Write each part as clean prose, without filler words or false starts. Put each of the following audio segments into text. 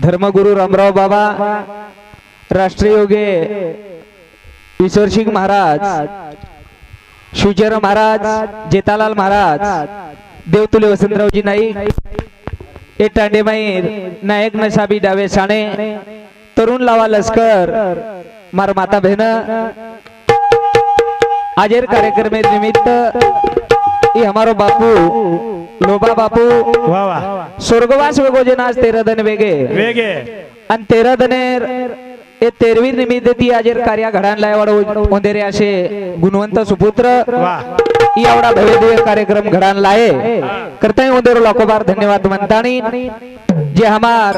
धर्मगुरु रामराव बाबा, राष्ट्रीय योगे ईश्वर सिंह महाराज, शिवचरण महाराज, जेतालाल महाराज, देवतुले वसंतरावजी नाईक, ए टांडेमाईर नायक नसाबी डावे साणे, तरुण लावा लष्कर, मार माता बहन आजेर कार्यक्रम निमित्त ये हमारो बापू लोबा बापू स्वर्गवास वेगोजे नाच 13 दन वेगे आणि 13 दनेर ए 13वी निमित्त ती आजेर कार्य घडान लायवाडो ओंदेरे असे गुणवंत सुपुत्र एवढा भव्य कार्यक्रम घडान लाये करताय ओंदेरो लाखोबार धन्यवाद म्हणतानी जे हमार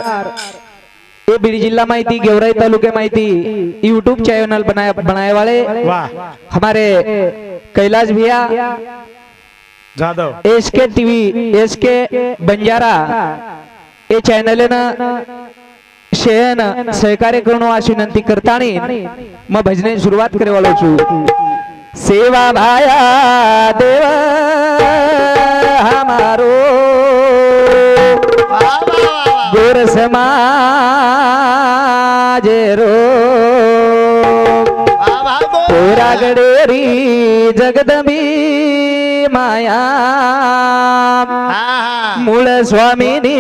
ये बीड जिला माहिती गेवराई तालुके माहिती यूट्यूब चैनल बनाए वाले हमारे कैलाश भैया Jadhav SK TV SK Banjara ये चॅनल शेयन सहकार्य करून अशी विनंती करतानी मग भजने सुरुवात करे वालो छु सेवा भाया देव हमारो गोर समाज रो पोरागडेरी जगदंबी माया मूळ स्वामिनी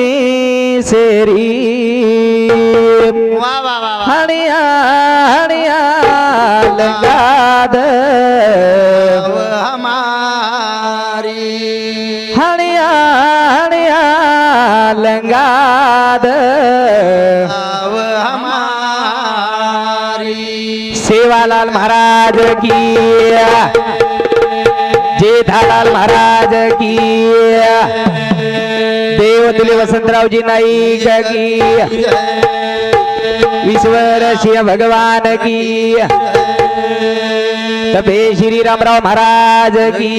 सेरी हणिया हणिया लंगाद हमारी हणिया हणिया लंगाद हमारी सेवालाल महाराज की जेठालाल महाराज की देवतुले वसंतरावजी नाईक की ईश्वर सिंह भगवान की तबे श्री रामराव महाराज की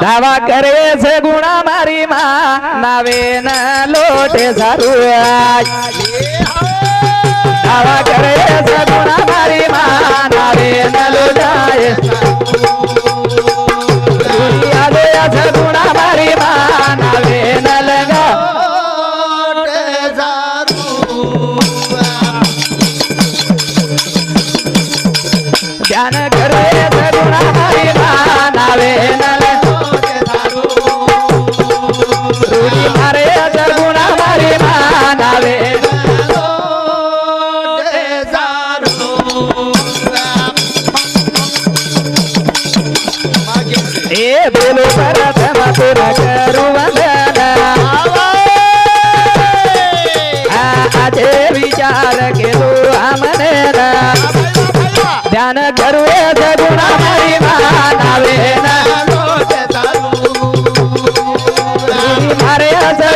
धावा करे से गुणा मारी मा नावे न लोटे सारू धावा करे से गुणा मारी मा नावे न लोटाए गुणा मारी मा नावे न लगा ध्यान करे गुणा मारी मा नावे न मारे गुणा मारी मा नावे बोलो प्रथम तुर करू वंदन आजे विचार केलो हमने ध्यान करू गुणा मारी मा नावे मारे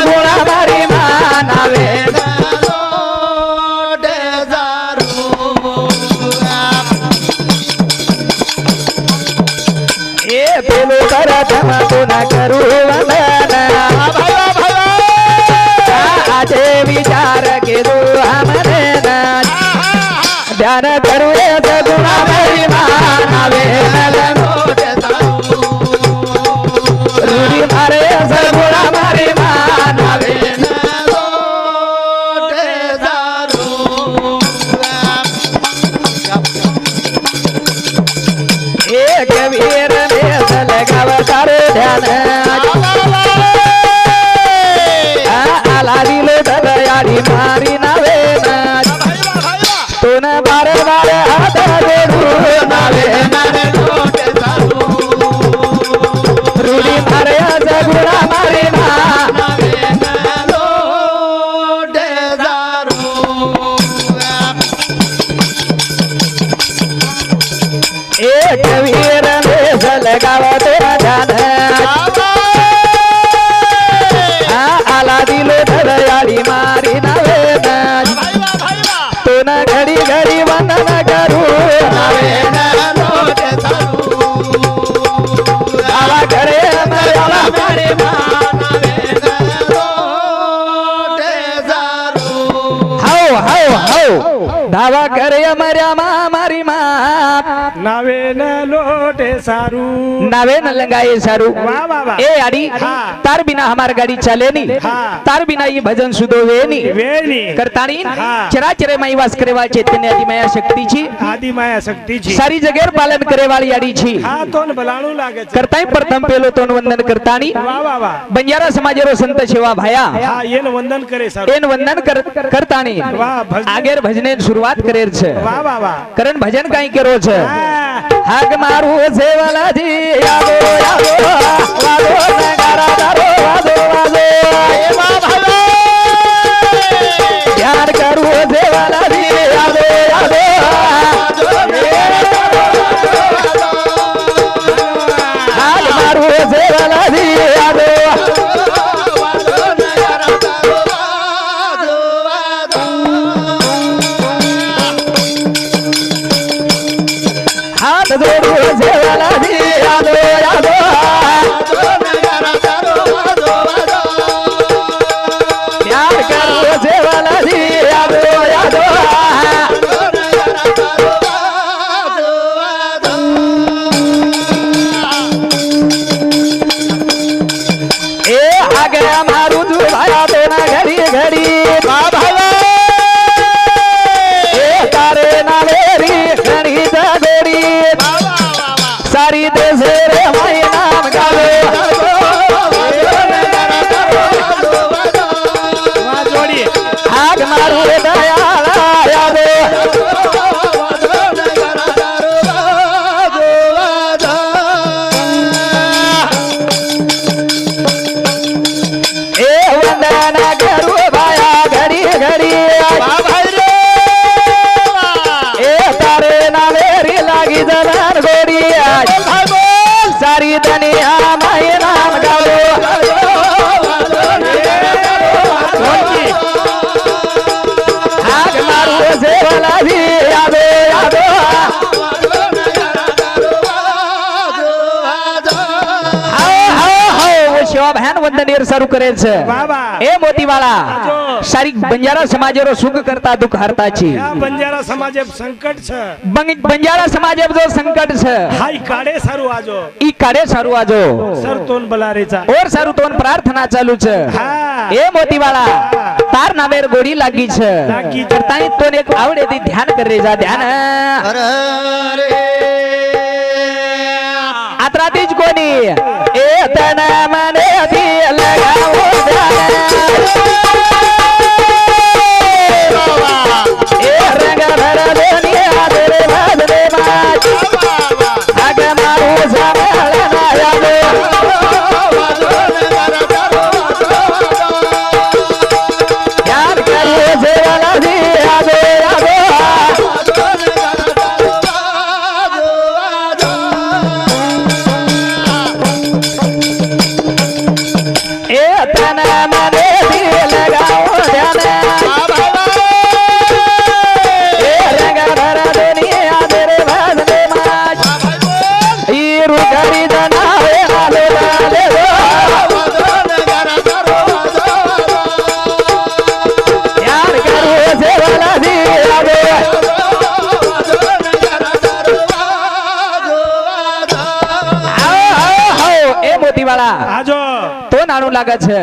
गुणा मारी मा नावे बोलो प्रथम तुन करू वंदन आजे विचार केलो हमने ध्यान करू गुणा मारी मा नावे मारे गुणा मारी मा नावे एक वीर लगावतार ध्यान आला दिलो दयाडी मारी नावे तुन बार बार हात जोडू नावे रुडी मारे गुणा मारी मा एक वीर लगावत ध्यान आला दिलो दयाडी मारी नावे तुन घडी घडी वंदन करू नावे आला करे मर्यादा मारी मा हाव हाव हाव धावा करे मर्या मा मारी मा નાવે ન લોટે સારું नावे न लंगाए सारू वाह वाह वाह ए आड़ी हाँ। तार बिना हमार गाड़ी चले नी हाँ। तार बिना ये भजन सुधो वे नी વેણી करतानी हाँ। चराचरे माई वास करे वाली चैतन्य आदि माया शक्ति छी આદિ માયા શક્તિ છે सारी जगह पालन करे वाली आड़ी छी હા તો ને ભલાણું લાગે છે करताई प्रथम पेलो तो वंदन करतानी વાહ વાહ વાહ बंजारा समाजेरो संत सेवा भाया હા એને વંદન કરે સારું एन वंदन करतानी વાહ ભજન आगे भजने शुरुआत करेर छे વાહ વાહ વાહ करण भजन काई करो छे હા हाग मारू सेवालाजी यादो यादो वादो नगारा दारो वादो वादो ध्यान करू सेवालाजी यादो यादो हाग मारू सेवालाजी यादो हाथ जोड़ू सेवालाजी यादो यादो ध्यान करू सेवालाजी यादो यादो ए आगे मारू तू भाया तो ना घड़ी घड़ी ए तारे ना मेरी घड़ी गोरी सारी देशे रे माई नाम गावे વાહ જોડી आग मारू रे दयाला यादो ए वंदना करू भाया घड़ी घड़ी ए तारे ना मेरी लागी जलान गोरी सारी दुनिया माई नाम गावे आग मारू सेवालाजी यादो यादो शिवा बहन वंदनेर सारू करे छे વાહ વાહ ए मोतीवाला सारी बंजारा समाजेरो सुख करता दुख हरता छी આ બંજારા સમાજે સંકટ છે बंजारा समाज जो संकट छे હાઈ કાળે સારું આજો ई काढे सारू आजो સરતોન બલારેचा और सारू तोन प्रार्थना चालू छे હા ए मोतीवाला तार नावेर गोड़ी लागी छे લાગી છે. ताई तोन एक आवडे ती ध्यान कर रे जा ध्यान हर रे आत्रातीच कोणी ए तन मने अधी लगाओ ध्यान ए रंग भर दुनिया तेरे भजने माच आग मारू संभालना यादो ध्यान करू सेवालाजी यादो यादो ए तन मने अधी लगाओ ध्यान ए रंग भर दुनिया तेरे भजने माच ई रुकरी जनावे आले आले दो ध्यान करू सेवालाजी यादो ए मोतीवाला આજો तो नानू लागे छे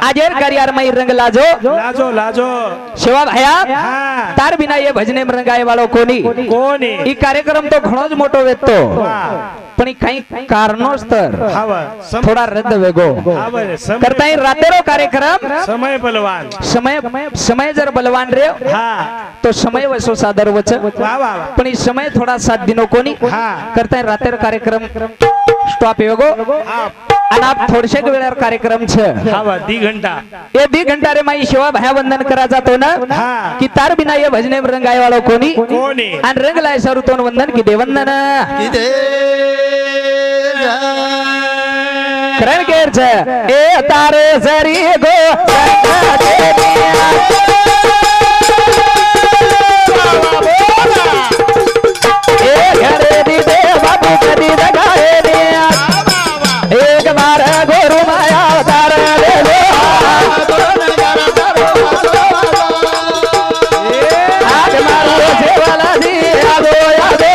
आजेर करियार में रंग लाजो લાજો लाजो सेवा भाया હા तार बिना ये भजने में रंगाए वालो कोनी કોની ई कार्यक्रम तो घणो ज मोटो वेतो વાહ पण ई कई कारणोस्तर હાવા थोड़ा रद्द वेगो આવે करता ही रातेरो कार्यक्रम સમય બલવાન समय समय जर बलवान रे હા तो समय वसो सादर वच વાહ વાહ વાહ पण ई समय थोड़ा 7 दिनों कोनी હા करता ही रातेरो कार्यक्रम स्टॉप वेगो હા आणि आप थोडशे वेळेवर कार्यक्रम छे હાવા 2 ઘંટા ये 2 घंटा रे माई सेवा भाया वंदन करा जातो ना હા कि तार बिना ये भजने में रंगाए वालो कोनी કોની आणि रंग लाय सारू तोन वंदन की देवंदन किदे करण केर छे ए तारे सरी गो ए घरे दी दे बाबू कदी दगाए दिया एक बार गोरु माया तार ले लो आज मारो सेवाला दी यादो यादो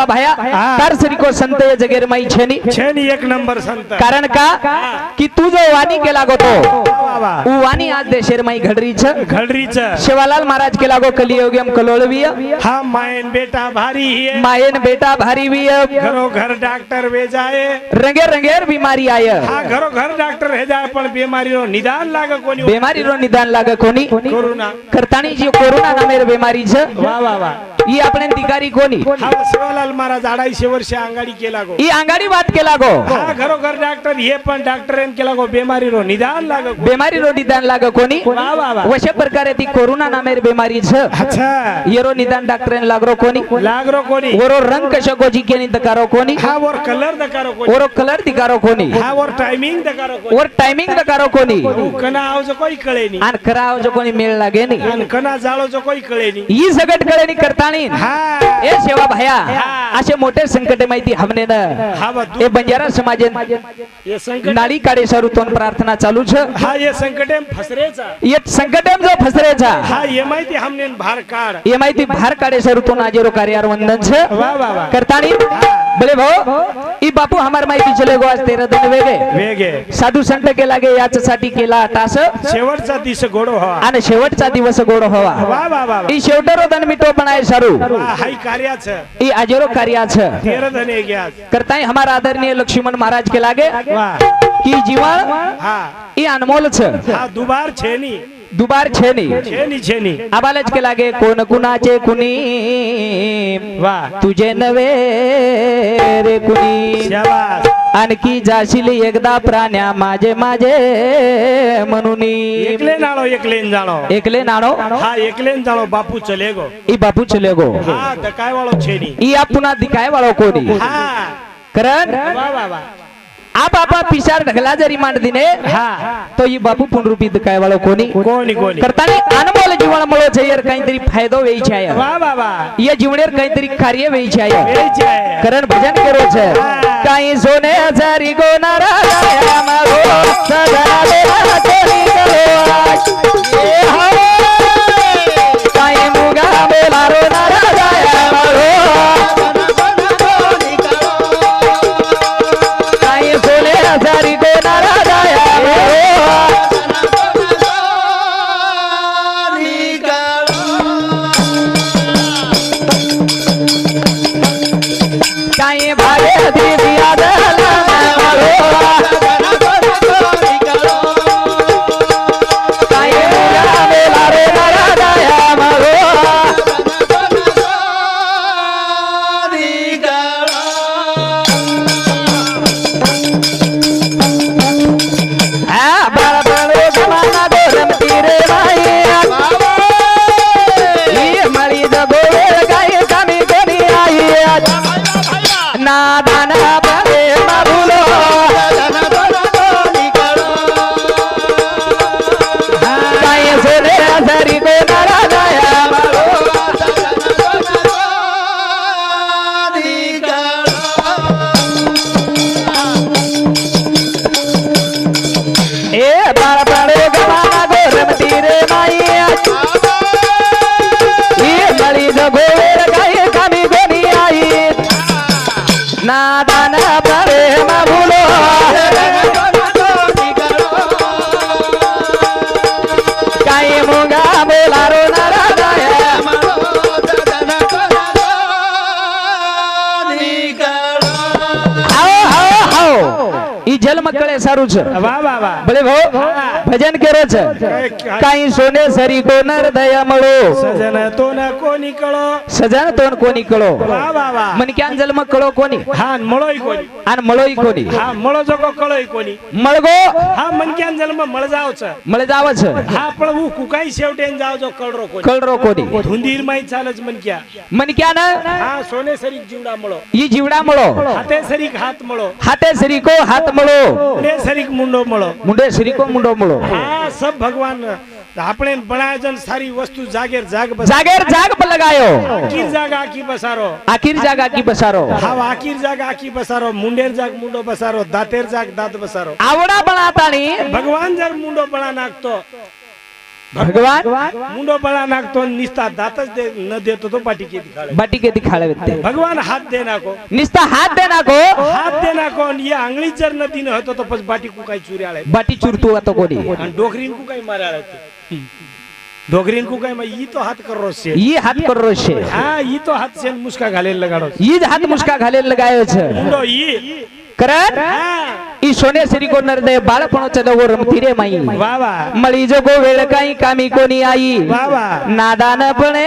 भाया तार सरीको संत या जगेर माई छेनी छेनी एक नंबर संत कारण का की तू जो वाणी केला गो तो वा वा उ वाणी आज देशेर माई घडरी छ घडरीच शिवालाल महाराज केला गो कलियोगम कलोळवीय हा मायन बेटा भारी है मायन बेटा भारी विय घरो घर डॉक्टर वे जाए रंगे रंगेर बीमारी आय हा घरो घर डॉक्टर हे जाए पण बीमारी रो निदान लाग कोणी बीमारी रो निदान लागे कोणी कोरोना करतानी जी कोरोना नामेर बीमारी छ वा वा वा ई આપણે દિકારી કોની हा शिवलाल महाराज 250 वर्ष अंगाडी केला गो ई आंगाडी વાત केला गो हा घरो घर डॉक्टर हे पण डॉक्टर एम केला गो बीमारी रो निदान लाग बीमारी रो निदान लागे कोणी वा वा वा वशे प्रकारे ती कोरोना नामेर बीमारी छ अच्छा येरो निदान डॉक्टरेन लागरो कोणी लाग रो कोणी ओरो रंग कशो गोजी केनी दकारो कोणी हा वर कलर दकारो कोणी ओरो कलर दिकारो कोणी हा वर टायमिंग दकारो कोणी ओर टायमिंग दकारो कोणी कना आव जो कोई कळे नी आन कराव जो कोणी मेळ लागे नी आणि कना जाळो जो कोई कळे नी ई सगट कळे नी करतानी हा ए सेवा भाया असे मोठे संकट माहिती हमने न हा बा ए बंजारा समाजन ये संकट नाडी काढे सरुतोन प्रार्थना चालू छ हा ये संकट एम फसरेचा ये संकटेम जो फसरेचा हा ये माहिती हमने भार काढ ये माहिती भार काढे सरुतोन आजेरो कार्यार वंदन छ वा वा वा करतानी बोले भाऊ ई बापू हमार माहिती चले गो आज 13 दिन वेगे वेगे साधू संत के लागे याच्यासाठी केला टास शेवटचा दिवस गोडो हवा आणि शेवटचा दिवस गोड हवा वा वा वा ई शेवटरो दन मिटो बनाय सारू हाई कार्याच ई आजेरो कार्याच 13 धने गया करताय हमार आदरणीय लक्ष्मण महाराज के लागे वा की जीवन हा ई अनमोल छ हा दुबार छेनी दुबार छेनी छेनी छेनी आबालच के लागे कोण कुणाचे कुणी वा तुझे नवे रे कुणी शाबास आणखी जाशील एकदा प्राण्या माझे माझे म्हणून एकले नाळो एकलेन जाणो एकले नाणो हा एकलेन जाणो बापू चले गो ई बापू चले गो हा दकाय वाळो छेनी ई आप पुन्हा दिखाय वाळो कोणी हा करण वा वा वा आप आपा पिसार ढगला जरी मांड दिने हा तो ई बापू पुनरूपी दिखाय वाळो कोणी कोणी कोणी करतानी अनमोल जीवन मळो छेयर काहीतरी फायदो वेईचे आहे वा वा वा ये जीवनेर काहीतरी कार्य वेईचे आहे वेच आहे करण भजन करो छे काही सोने हजारी गोनारा गाया मारो सदा देवा कोणी करो ए हवे काही मुगा बेलारो नारा गाया मारो काही सोने हजारी गोनारा गाया मारो काही भागे दिया दला मारो काही मुगा बेलारो नारा गाया मारो आ बाळ बाळो जमाना दोरम तीरे माया ई मळी जगोळे गाय कामी कोणी आई नादान बळे माबुलो काय सोने हजारी गोनारा गाया मारो ए बाळ बाळो जमाना दोरम तीरे माया ई मळी जगोळे गाय कामी कोणी आई नादान बळे माबुलो काही मुगा बेलारो नारा गाया आओ आओ आओ ई जन्म कळे सारू छ वा वा वा भले भाऊ भजन केरो छ काही सोने सरी कोनर दया मळो सजन तो न कोणी कळो सजन तोन कोणी कळो वा वा वा मनक्यान जन्म कळो कोणी हा मळोय कोणी आणि मळोई कोणी हा मळो जगो कळोय कोणी मळगो हा मनक्यान जन्म मळ जावच मळे जावच हा पण वो कुकाई शेवटेन जाव जो कळरो कोणी कळरो कोणी धुंदीर माई चालच मनक्या मनक्यान हा सोने सरी जीवडा मळो ई जीवडा मळो हाते सरीक हात मळो हाते सरीको हात मळो मुंडे सरीक मुंडो मळो मुंडे सरीको मुंडो मळो हा सब भगवान આપણે બનાયજન સારી વસ્તુ જાગેર જાગ બસ जागेर जाग पर लगायो આખીર જાગ આખી બસારો आखिर जागा की बसारो હા આખીર જાગ આખી બસારો મુંડેર જાગ મુંડો બસારો દાંતેર જાગ દાંત બસારો आवडा बनातानी ભગવાન જર મુંડો બણા નાખતો भगवान मुंडो बळा नागतो निस्ता दातच न देतो तो पाठी केती खाळे बाटी किती खाळवते भगवान हात दे नाको निस्ता हात दे ना गो हात दे नाको आणि या आंगळी जर नदीनं होतो तो पस बाटी को काय चुरी आळे बाटी चुरतू आता कोणी आणि डोकरीन को काय मारे आळे डोकरीन को काय ई तो हात कर रोसे ई हात कर रोशे हा ई तो हात से मुस्का घालेल लगाडो ई हात मुस्का घालेल लगायो છે मुंडो ई કરત ઈ સોને શ્રી કો નરદે બાળપણો ચલવો રમતી રે માઈ વાહ વાહ મળી જગો વેળ કાઈ કામી કોની આઈ વાહ વાહ નાદાન પણે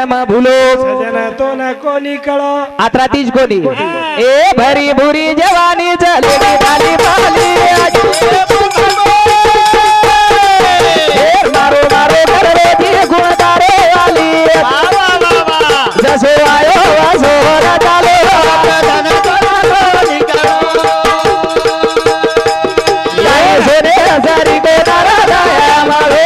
એમ ભૂલો સજન તો ન કોની કળો આત્રાતી જ કોની એ ભરી ભૂરી જવાની ચલેલી ખાલી પાલી મારો મારો કરવે જી ગુણ તારે વાલી વાહ વાહ વાહ વાહ જસો આયો વાસો ના ચાલે सोने हजारी को नारा दाया मारो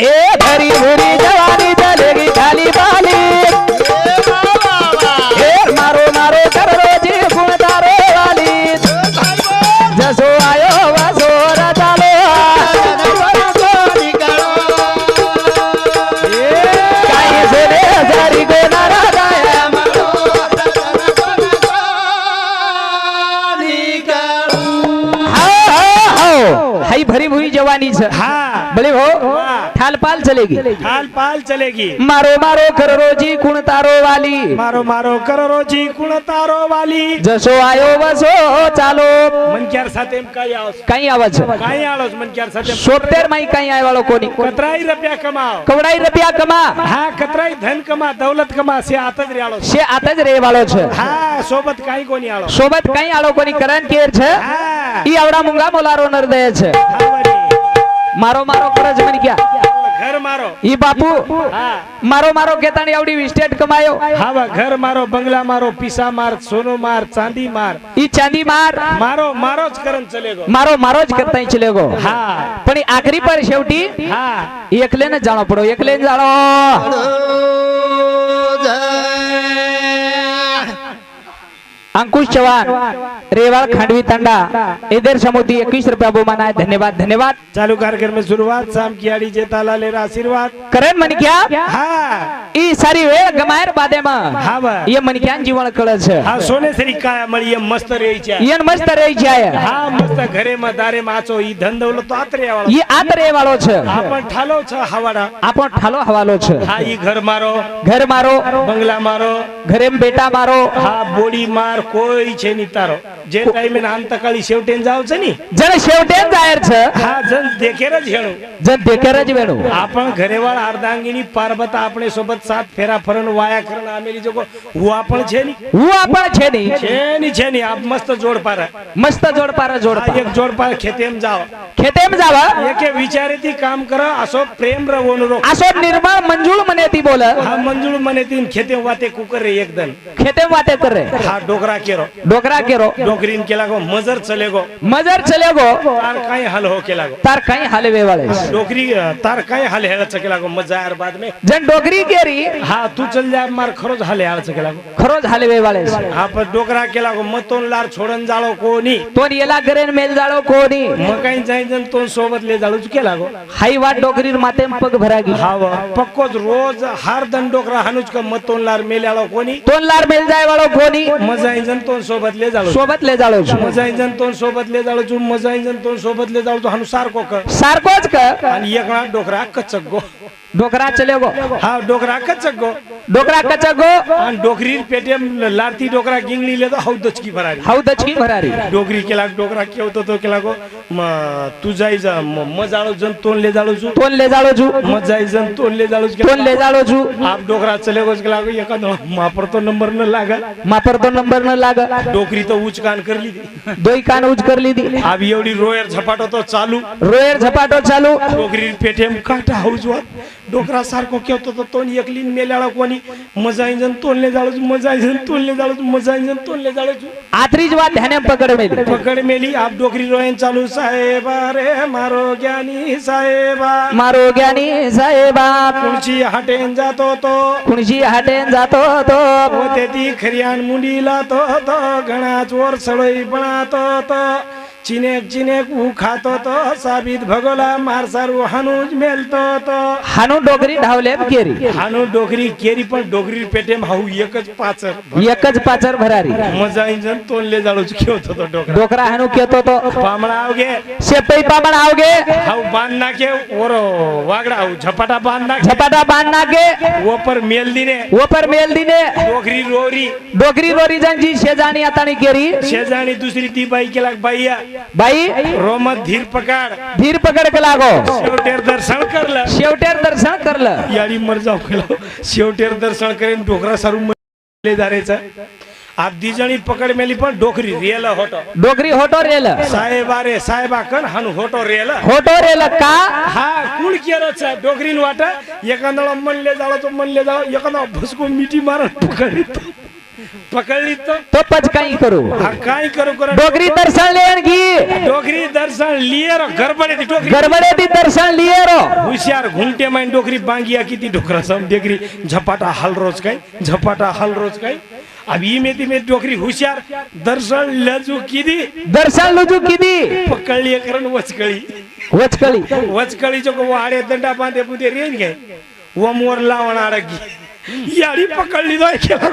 ए भरी भूरी जवानी चलेगी खाली बाली ए मारो मारो कर रोजी गुणदारो वाली जसो आयो वासो रचालो सोने हजारी को नारा दाया मारो हाई भरी भूरी जवानी छ हाँ भले हो ठाल पाल चलेगी हाल पाल चलेगी मारो मारो कर रोजी कुण तारो वाली मारो मारो कर रोजी कुण तारो वाली जसो आयो वसो चालो मनक्यार સાથે કાઈ આવસ કઈ આવે છે કાઈ આળસ मनक्यार સાથે 70 માં કઈ આય વાળો કોની કતરાઈ રૂપિયા કમાઓ કવડાઈ રૂપિયા કમા હા કતરાઈ ધન કમા દौलत કમા સે આત જ રેળો શે આત જ રે વાળો છે હા સોબત કાઈ કોની આળો સોબત કઈ આળો કોની કરણ કેર છે હા ઈ આવડા મુંગા મોલારો નરદય છે હા વળી મારો મારો કરજ મન ક્યાં ઘર મારો ઈ બાપુ હા મારો મારો કેતાની આવડી વિસ્ટેટ કમાયો હા વા ઘર મારો બંગલા મારો પીસા માર સોનો માર ચાંદી માર ઈ ચાંદી માર મારો મારો જ કરન ચલેગો મારો મારો જ કરતાઈ ચલેગો હા પણ ઈ આખરી પર છેવટી હા એકલે ને જાણો પડો એકલે ને જાણો अंकुश चव्हाण रेवाड़ खांडवी तांडा इधर समोती 21 रुपया बहुमान है धन्यवाद धन्यवाद चालू कार्यक्रम में शुरुआत शाम की आड़ी जेताला लेरा आशीर्वाद करण मन क्या हाँ ई सारी वेळ गमायर बादे में हाँ बा ये मन क्या जीवन कळ છે हाँ सोने सरी काय मળી ये मस्त रही છે યન મસ્ત રહી જાય हाँ मस्त घरे में दारे में आचो ई धन दौलत तो आतरे वाળો ये आतरे वाળો છે आपन ठालो छ हवाड़ा આપણો ઠાલો હવાલો છે हाँ ई घर मारो ઘર મારો बंगला मारो ઘરે બેટા મારો हाँ बोडी मार कोई छे नहीं तारो जे टाइम में अंतकाळी शेवटेन जाव छ नी जण शेवटे जाહેર છે हाँ जन देखेर ज हेणु जण देखेर જ વેણું आपण घरेवाळ अर्धांगिनी पार्वत आपणे सोबत 7 फेरा फरण वाया करण आमेली जको હું आपण छे नी હું આપણ છે ની छे नी आप मस्त जोड पारा मस्त जोडपारा हाँ, जोडपा एक जोड पार खेतेम जाव ખેતેમ જાવા एके विचारेती काम कर असो प्रेम रवोनु रो આસો નિર્મળ મંજુળ મનેતી બોલ हाँ मंजुळ मने तीन खेते वाते कुकर रे एकदम ખેતેમ વાતે કરે हाँ डोकरा केरो डोकरा केरो डोकरीन केला गो मजर चलेगो मजर चलेगो तार काई हल हो केला गो तार कहीं हलवे वाले डोकरी तार काई हल हेळ चकेला गो मजा यार बाद में जन डोकरी केरी हाँ तू चल जा मार खरोज हल यार चकेला गो खरोज हलवे वाले हाँ पर डोकरा केला गो मतोन लार छोडन जाळो कोनी तो येला गरेन मेल जाळो कोणी मकाई जाई जन तो सोबत ले जाळो केला गो हाई वाट डोकरी माते पग भरागी हाँ वा पक्कोज रोज हर दन डोकरा हानुज का मतोन लार मेल्याळो कोनी तोन लार मेल जाय वाळो कोणी मजा जन तो सोबत ले जाळो सोबत ले जाळो मजा जन तो सोबत ले जाळो चू मजा जन तो सोबत ले जाळो हानु सारको क सारकोच क आणि एकणा डोकरा कचक गो डोकरा चलेगो हाँ डोकरा कचक गो डोकरा कचगो आणि डोकरी पेटेम लारती डोकरा गिंगली ले तो हाउ दचकी भरारी हाउ दचकी भरारी डोकरी केला डोकरा केवतो तो केला गो तू जाई जा मजाळो जन तोन ले जाळो चू तोन ले जाळो जू मजाई जन तोन ले जाळो तोन ले जाळो जू आप डोकरा चलेगोच केला गो एका मापर तो नंबर न लागा मापर तो नंबर न लाग डोकरी तो उच कान करली ती दोई कान उज करली दी अब एवढी रोयर झपाटो तो चालू रोयर झपाटो चालू डोकरी पेटेम काटा हाऊस वा डोकरा सारखो केवतो तो तोन एकलीन मेल्याळा कोणी मजा इंजन तोलले जाळू मजा इंजन तोलले जाळू मजा इंजन तोलले जाळू आतरी जवा ध्याने पकड मेली पकड मेली आप डोकरी रोयन चालू साहेबा रे मारो ज्ञानी साहेबा मारो ज्ञानी साहेबा कुणची हाटेन जातो तो कुणची हाटेन जातो तो होते ती खरियान मुंडीला तो घणा चोर सळई बनातो तो चिनेक चिनेक ऊ खातो तो साबित भगोला मारसारू हानूज मेलतो तो हानू डोगरी ढावले केरी हानू डोकरी केरी पण डोगरी पेटे हाऊ एकच पाचर एकच पाचर भरारी मजा इंजन तोलले जाळूच खेळतो तो डोकरा डोकरा हानू केतो तो पामणा आवगे शेपई पामण आवगे हाऊ बांध नाके ओरो वागडा हाऊ झपाटा बांध नाके झपाटा बांध नागे ऊपर मेल दिने ऊपर मेल दिने डोगरी रोरी डोगरी रोरी जी शेजाणी आतानी केरी शेजाणी दुसरी ती बाई केला बाईया बाई रोमत धीर पकड के लागो शेवटेर दर्शन करलं शेवटेर दर्शन करलं याडी मर जाऊ केलं शेवटेर दर्शन करेन डोकरा सारू मले जारेचा आप दिजणी पकड मेली पण डोकरी रेल होतो डोगरी होटो रेल साहेबा रे साहेबा कन हानु होतो रेल होटो रेल का हा कुण केरच डोगरीन वाटा एखादा मनले जाळो तो मनले जाळो एखादा भुसको मिठी मार पकडली तो पचकाई करू हा काय करू करू डोगरी दर्शन लेन की डोगरी दर्शन लिए रो गडबडे ती डोगरी गडबडे ती दर्शन लिए रो हुशार घुंटे माइन डोगरी बांगिया किती डोकरा सम डोगरी झपाटा हल रोज काय झपाटा हल रोज काय अभी में डोकरी हुशार दर्शन लजू किदी दर्शन लुजू किदी पकडली करण वचकळी वचकळी वचकळी जो वाडे दंडा बांधे पुते रेन घे व मोर लावण अडगी याडी पकडली दोय केला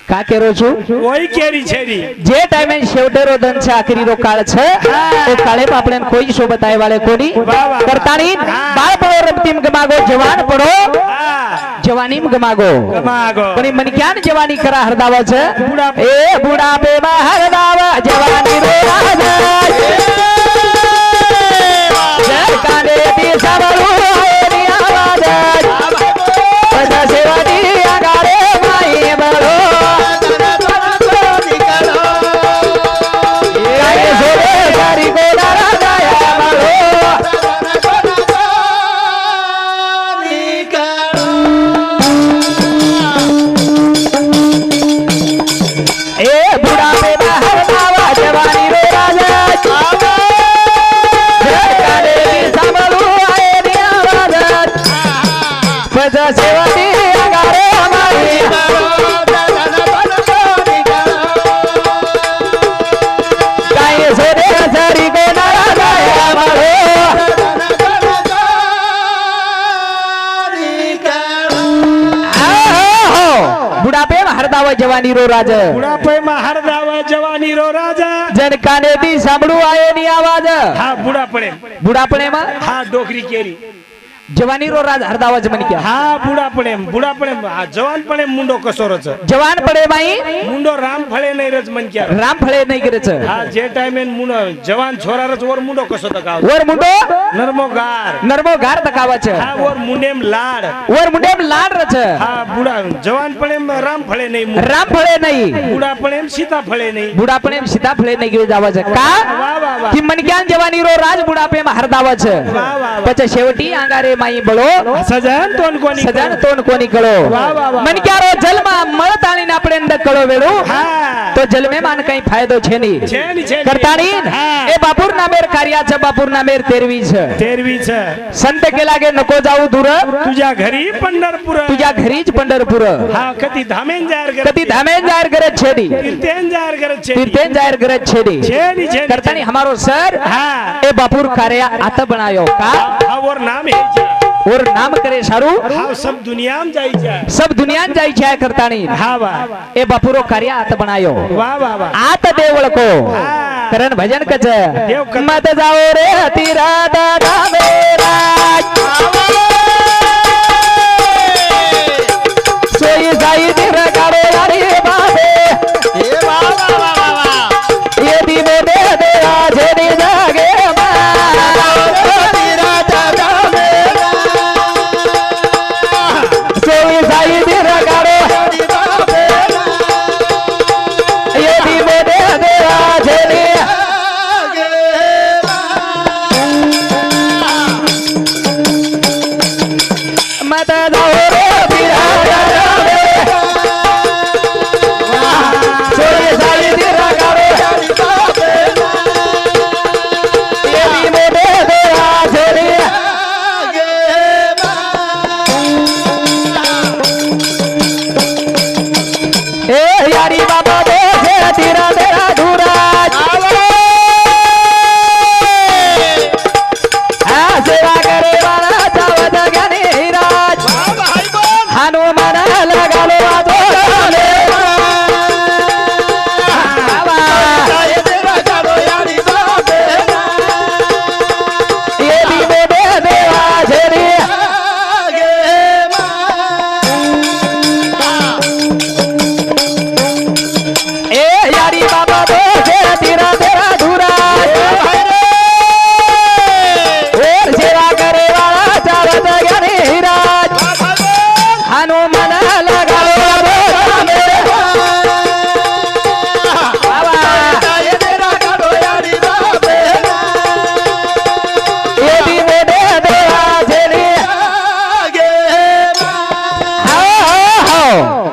का केरो छु ओई केरी छेरी जे टाइम में शेवटेरो दन से आखरी रो काळ छे तो काळे पापड़े कोई शो बताए वाले कोनी करतानी बाल पड़ो रमतीम गमागो जवान पड़ो जवानीम गमागो कोनी मन क्यान जवानी करा हरदावा छे ए बूढ़ा पे मा हरदावा जवानी रो राजा जय काले दी सबरू री आवाज बजा सेवानी आगारे माई बड़ो जवानी रो राजा बुढ़ापे में हरदावा जवानी रो राजा जन काने दी सांभळू आये नी आवाज हा बुढ़ापणे में हा डोकरी केरी जवानी रो राज हरदावा जमन क्या हा बुढ़ापणे हा जवान पणे मुंडो कसोरच जवान पडे माई मुंडो राम फळे नाही रच मन क्या राम फळे नाही करच हा जे टाइम में मुंडो जवान छोरारच वर मुंडो कसो तकाव वर मुंडो नरमो गार तकावच हा वर मुंडेम लाड रच हा बुढ़ा जवान पणे राम फळे नाही बुढ़ापणे सीता फळे नाही बुढ़ापणे सीता फळे नाही गिरे जावच का की मन क्यान जवानी रो राज बुढ़ापे में हरदावच पछ शेवटी आंगारे माई बळो सजन तोन कोणी कळो मन क्यारो जलमा मळताणी आपणे अंद कळो वेळू तो जल में मान काही फायदो छेनी करताणी ए बापूर नामेर कार्याचं बापूर नामेर तेरवीच संत के लागे नको जाऊ दूर तुझ्या घरी पंढरपूर हा कधी धामेन जायर करत छेडी तीर्थेन जायर करत छेडी करताणी हमारो सर ए बापूर कार्य आता बनायो का और नाम है और नाम करे सारू हाँ सब दुनिया में जाई छाय करताणी हाँ बा ए बापूरो कार्य आता बनायो वाह वाह वाह आत देवळ को करण भजन कच मत जाओ रे हतीरा दादा मेरा सोई जाई तेरा गावे यारी बाबे ए बाबा बाबा ये दी में दे आज नी जागे सेवा करे वाला चावत ज्ञानी हिराज हनुमान लगालो वाजोले ये भी मोठे देवा झेरी ए यारी बाबा तो तेरा तेरा धुरा और सेवा करे वाला चावत ज्ञानी हिराज हनुमान लगालो ये भी मोठे देवा झेरी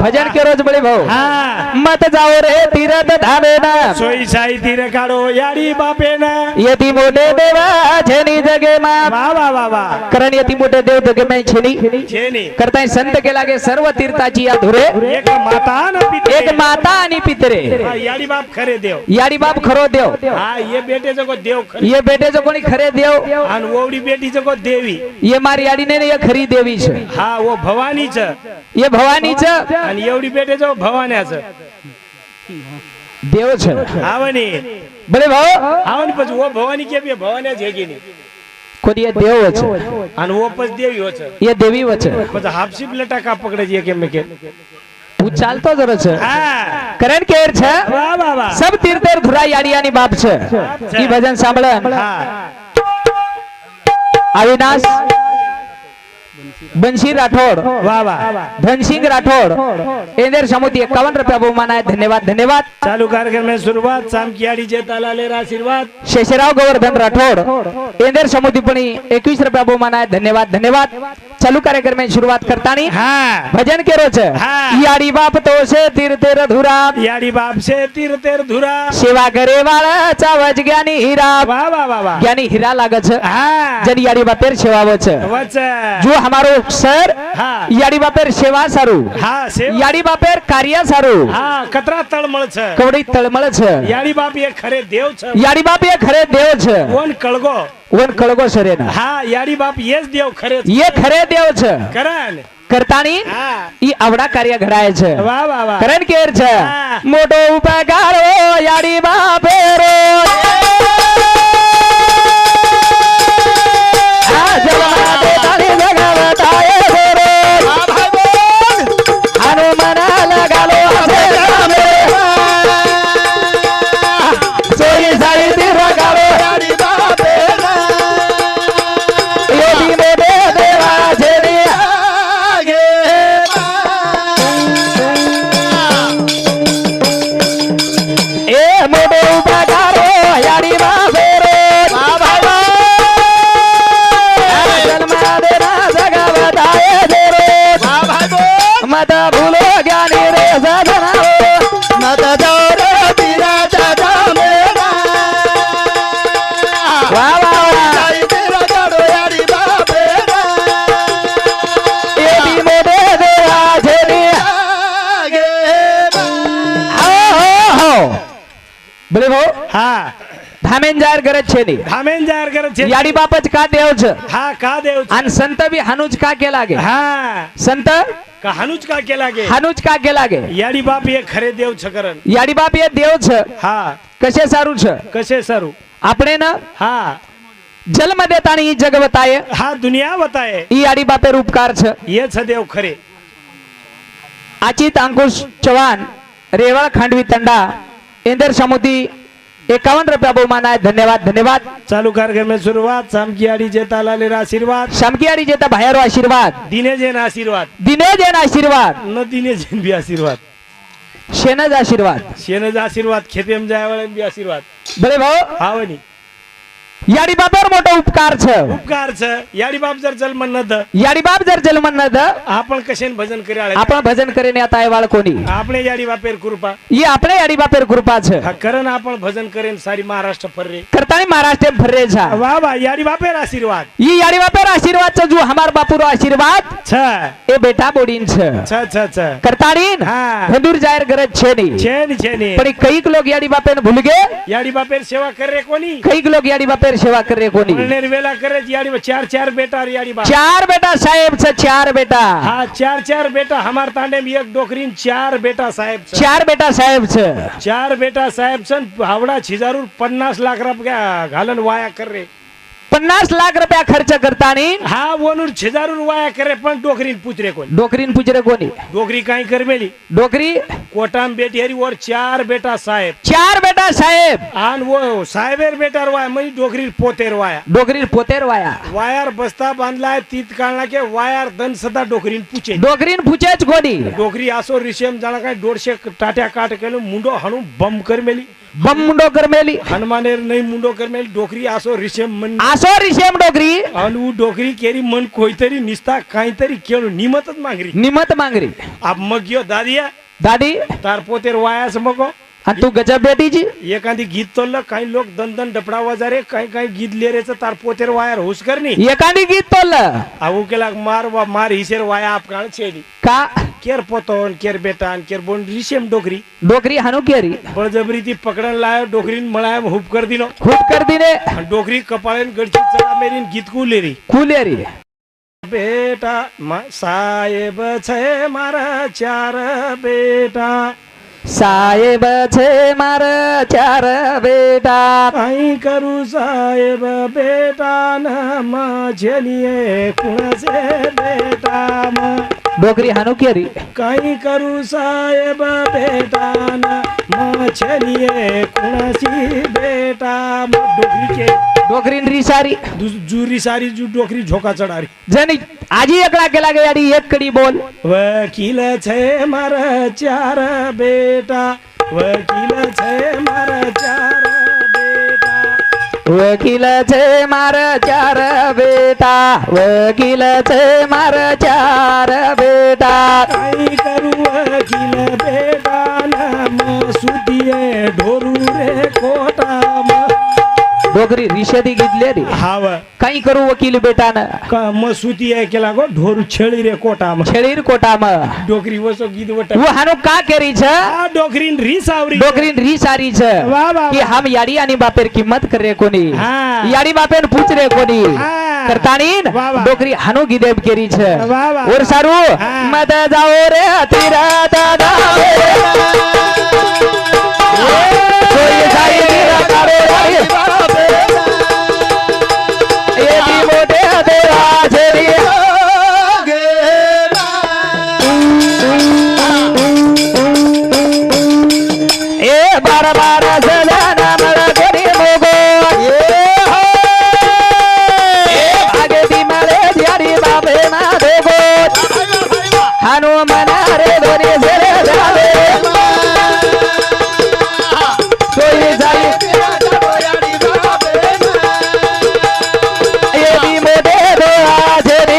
भजन के रोज बड़े भाऊ हा मत जाओ रे तीरथ धामे ना सोई साई तीर काढो याडी बापे ना यती मोठे देवा छेनी जगे मा वा वा वा वा कारण यती मोठे देव जगे मा छेनी छेनी करताय संत के लागे सर्व तीर्थाची या धुरे एक माता न पिते एक माता आणि पितरे हा, याडी बाप खरे देव याडी बाप खरो देव हा ये बेटे जगो देव खरे ये बेटे जो कोणी खरे देव आणि ओवडी बेटी जगो देवी ये मारी याडी ने ये खरी देवी छे हा वो भवानीच ये भवानीच आणि एवढी बेटे जो भवान्याच देव छे आवनी बळे भाऊ आवनी પછી वो भवानी के बे भवान्या છે કે નહીં कोणी ये देव छे आणि वो પછી દેવી હોছে ये देवी वचे પછી હાફસી લટા કા પકડે છે કે મે કે तू चालतो जरा छे હા करण केर छे વાહ વાહ વાહ सब तीर्थेर धुरा याडियानी बाप छे ई भजन सांभळन હા अविनाश बंशी राठोड વાહ વાહ धनसिंग राठोड इंदर समुद्री 51 रुपया बहुमान आहे धन्यवाद धन्यवाद चालू कार्यक्रम में शुरुआत सामकियाडी जेताला लेरा आशीर्वाद शेषराव गोवर्धन राठोड इंदर समुद्रीपणी 21 रुपया बहुमान आहे धन्यवाद धन्यवाद चालू कार्यक्रम में शुरुआत करतानी हाँ भजन केरो छे हाँ। याडी बाप तो से तीर्थेर धुरा याडी बाप से तीर तेर धुरा सेवा करे वाला चावज ज्ञानी हीरा वाह वाह वाह वाह ज्ञानी हीरा लागे छे हाँ जन याडी बापेर सेवा छे वच जो हमारो सर हाँ याडी बापेर सेवा सारू हाँ से याडी बापेर कार्य सारू हाँ कतरा तळमळ छ कवडी तळमळ छे याडी बाप ये खरे देव छ याडी बाप ये खरे देव छे कोण कळगो वन कळगो सरेना हाँ याडी बाप येच देव खरे ये खरे देव छे करण करतानी हाँ ई आवडा कार्य घडाय छे वाह वाह वाह करण केर छे हाँ। मोटो उपकार हो याडी बापेरो आ जलमा देतानी जगवताये गोरो हनुमान लगालो आसे कामे सोई साई तीर गालो याडी बापेरो ये भी मोठे देवा छेनी ए मोठो उपकार हो याडी बापेरो जन्मा देना जगवताये गोरो मत भूलो ज्ञानी रे सजना मत जोर विराजा जामेरा वाह वाह वाह साई तेरा काढो याडी बापेरा ये भी मोठे देवा छेनी आगे हो बोले भाऊ हाँ धामेन जाहीर करत छे नी धामेन जाहीर करत छे याडी बापच का देव छ हाँ का देव छ आणि संत बी हानुज का केला गे हाँ संत का हनुज का केला गे हानुज का केला गे याडी बाप ये खरे देव छ करण याडी बाप ये देव छ हाँ कसे सारू छ कसे सरू આપણે ન हाँ જન્મ દેતાની ઈ જગ બતાય हाँ दुनिया बताए ઈ આડી બાપે ઉપકાર છે ये छ देव खरे आचित अंकुश चव्हाण रेवळ खांडवी तंडा इंदर समुद्री 51 रुपया बहुमान आहे धन्यवाद धन्यवाद चालू कार्यक्रम में शुरुआत सामकियाडी जेताला लेरा आशीर्वाद शामकियाडी जेता बाहेर आशीर्वाद दिने जेन आशीर्वाद दिने जेन आशीर्वाद न दिने जेन भी आशीर्वाद शेनज आशीर्वाद शेनज आशीर्वाद खेतेम जायवाळन भी आशीर्वाद बरे भाऊ हावनी याडी बापर मोठो उपकार छ उपकार छ याडी बाप जर जल मन न द याडी बाप जर जन्म न द आपण कशेन भजन करे आळे आपण भजन કરીને आता આયવાળ કોની આપણે याडी बापेर कृपा ઈ આપણે याडी बापेर कृपा छ हा करण आपण भजन करेन सारी महाराष्ट्र फर्रे करतानी महाराष्ट्र फर्रे छा वाह वाह याडी बापेर आशीर्वाद ઈ याडी बापेर आशीर्वाद छ जो हमार बापूरो आशीर्वाद छ ए बेटा बोडीन छ छ छ छ करतानी हाँ। हदूर जाहीर करत છે ની छेनी छेनी पण कईक लोक याडी बापेन भूल गे याडी बापेर सेवा करे कोणी कईक लोक याडी बापेर वळणेर सेवा करे कोणी वळणेर वेला करे याडी चार चार बेटा याडी बा चार बेटा साहेब छ चार बेटा हाँ चार चार बेटा हमार तांडे में एक डोकरीन चार बेटा साहेब छ. चार बेटा साहेब छ चार बेटा साहेब सन हावडा छिजारूर 50 लाख रुपया घालन वाया कर रे 50 लाख रुपया खर्च करतानी हा वनूर छिजारूर वाया करे पण डोकरीन पुचरे कोण डोकरीन पुजरे कोणी डोकरी काही कर मेली डोकरी कोटाम बेटी हरी और चार बेटा साहेब चार बेटा साहेब आन वो साहेबेर बेटार वाया मई डोकरी पोतेर वाया डोकरीन पोतेर वाया वायर बस्ता बांधलाय तीत काढला के वायर दन सदा डोकरीन पुचे डोकरीन पुचेच कोणी डोकरी आसो रिशेम जाना काय 150 टाट्या काट केलो मुंडो हणू बम कर मेली बम मुंडो कर मेली हनुमानेर नहीं मुंडो कर मेली डोकरी आसो रिशेम मन आसो रिशेम डोकरी अनु डोकरी केरी मन कोईतरी निस्ता काहीतरी केलो निमतच मागरी निमत मांगरी अब मग गयो दादिया दादी तार पोतेर वायास मगो आणि तू गजब बेटीची एखादी गीत तोडलं काही लोक दन डपडा वाजारे काही काही गीत लेरेच तार पोतेर वायर हुस करनी एकाने गीत तोडलं आऊ केला मार हिसेर वाया आप काळ छेली का केर पोतोन केर बेटान केर बोन रिशेम डोकरी डोकरी हानू केरी बळजबरी ती पकडन लायो डोकरीन मळाय हुप कर दिनो खूप कर दिले आणि डोकरी कपाळेन गडची चढा मेरीन गीत कुलेरी कुलेरी बेटा साहेब छे मारा चार बेटा साहेब छे मार चार बेटा काही करू साहेब बेटा न माझे कुणाचे बेटा म डोकरी हानू केरी काही करू साहेब बेटा न माझे कुणाची बेटा म डोकरीचे डोकरीन रिसारी जुरी सारी जू डोकरी झोका चढारी जनी आजी एकला केला गयाडी एक कडी बोल वकील छे मार चार बेटा वकील छे मार चार बेटा वकील छे मार चार बेटा वकील छे मार चार बेटा काही करू वकील बेटा न सुदिये ढोरू रे कोटा डोकरी रिशेदी घेतले रे हाव काही करू वकील बेटा न का मसुती आहे केला गो ढोरू छेळी रे कोटा छेडीर कोटा म डोकरी वसो गीत वट वो हानो का केरी छ डोकरीन रिसावरी डोकरीन रिसारी छ वाह, वाह, कि वाह. हम याडी आणि बापेर किंमत करे कोणी हाँ. याडी बापेर पूछ रे कोणी हाँ. करतानीन वाह, वाह. डोकरी हानो गिदेब केरी छ वाह, वाह. और सारू हाँ. मत जाओ रे तीरा दादा कोई साई मेरा कारो ये भी मोटे देवा छेरी ए बार बार सलाना मर कोनी मोगो आगे दी मरे दियारी बाबे मा देखो हानो मना रे दोनी सेरे जावे कोई जाई ये भी मोटे देवा छेरी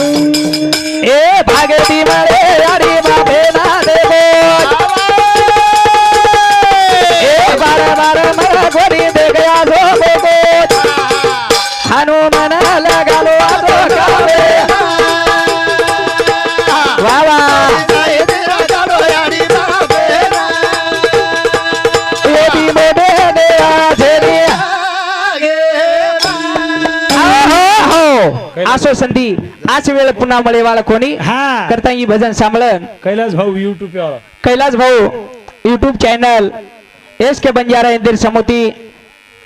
ए भागती मरे यारी बाबे ना देखो ए बार बार मरा गोरी दे गया सो गोगो हनुमान लगालो आतो कावे वावा ये भी मोटे देवा छेरी आसो संधी आज वेळ पुन्हा मळेवाळ कोणी हा करता ही भजन सांभळन कैलास भाऊ YouTube वाला कैलास भाऊ YouTube चॅनल एस के बंजारा इंदिर समोती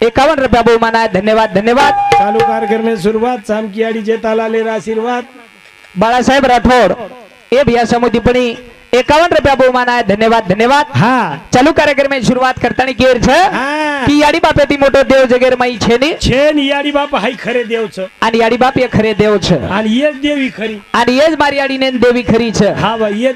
51 रुपया बहुमान आहे धन्यवाद धन्यवाद चालू कार्यक्रम में शुरुआत शाम की आड़ी जेताला ले आशीर्वाद बाळासाहेब राठोड ए भैया समोती पणी 51 रुपया बहुमान आहे धन्यवाद धन्यवाद हा चालू कार्यक्रम में शुरुआत करतानी केर छ हा की याडी बापे ती मोठो देव जगेर माई छेनी छेन याडी बाप हाय खरे देवच आणि याडी बाप ये खरे देव छ आणि येच देवी खरी आणि येज मारी याडी ने देवी खरी छ हा बा ये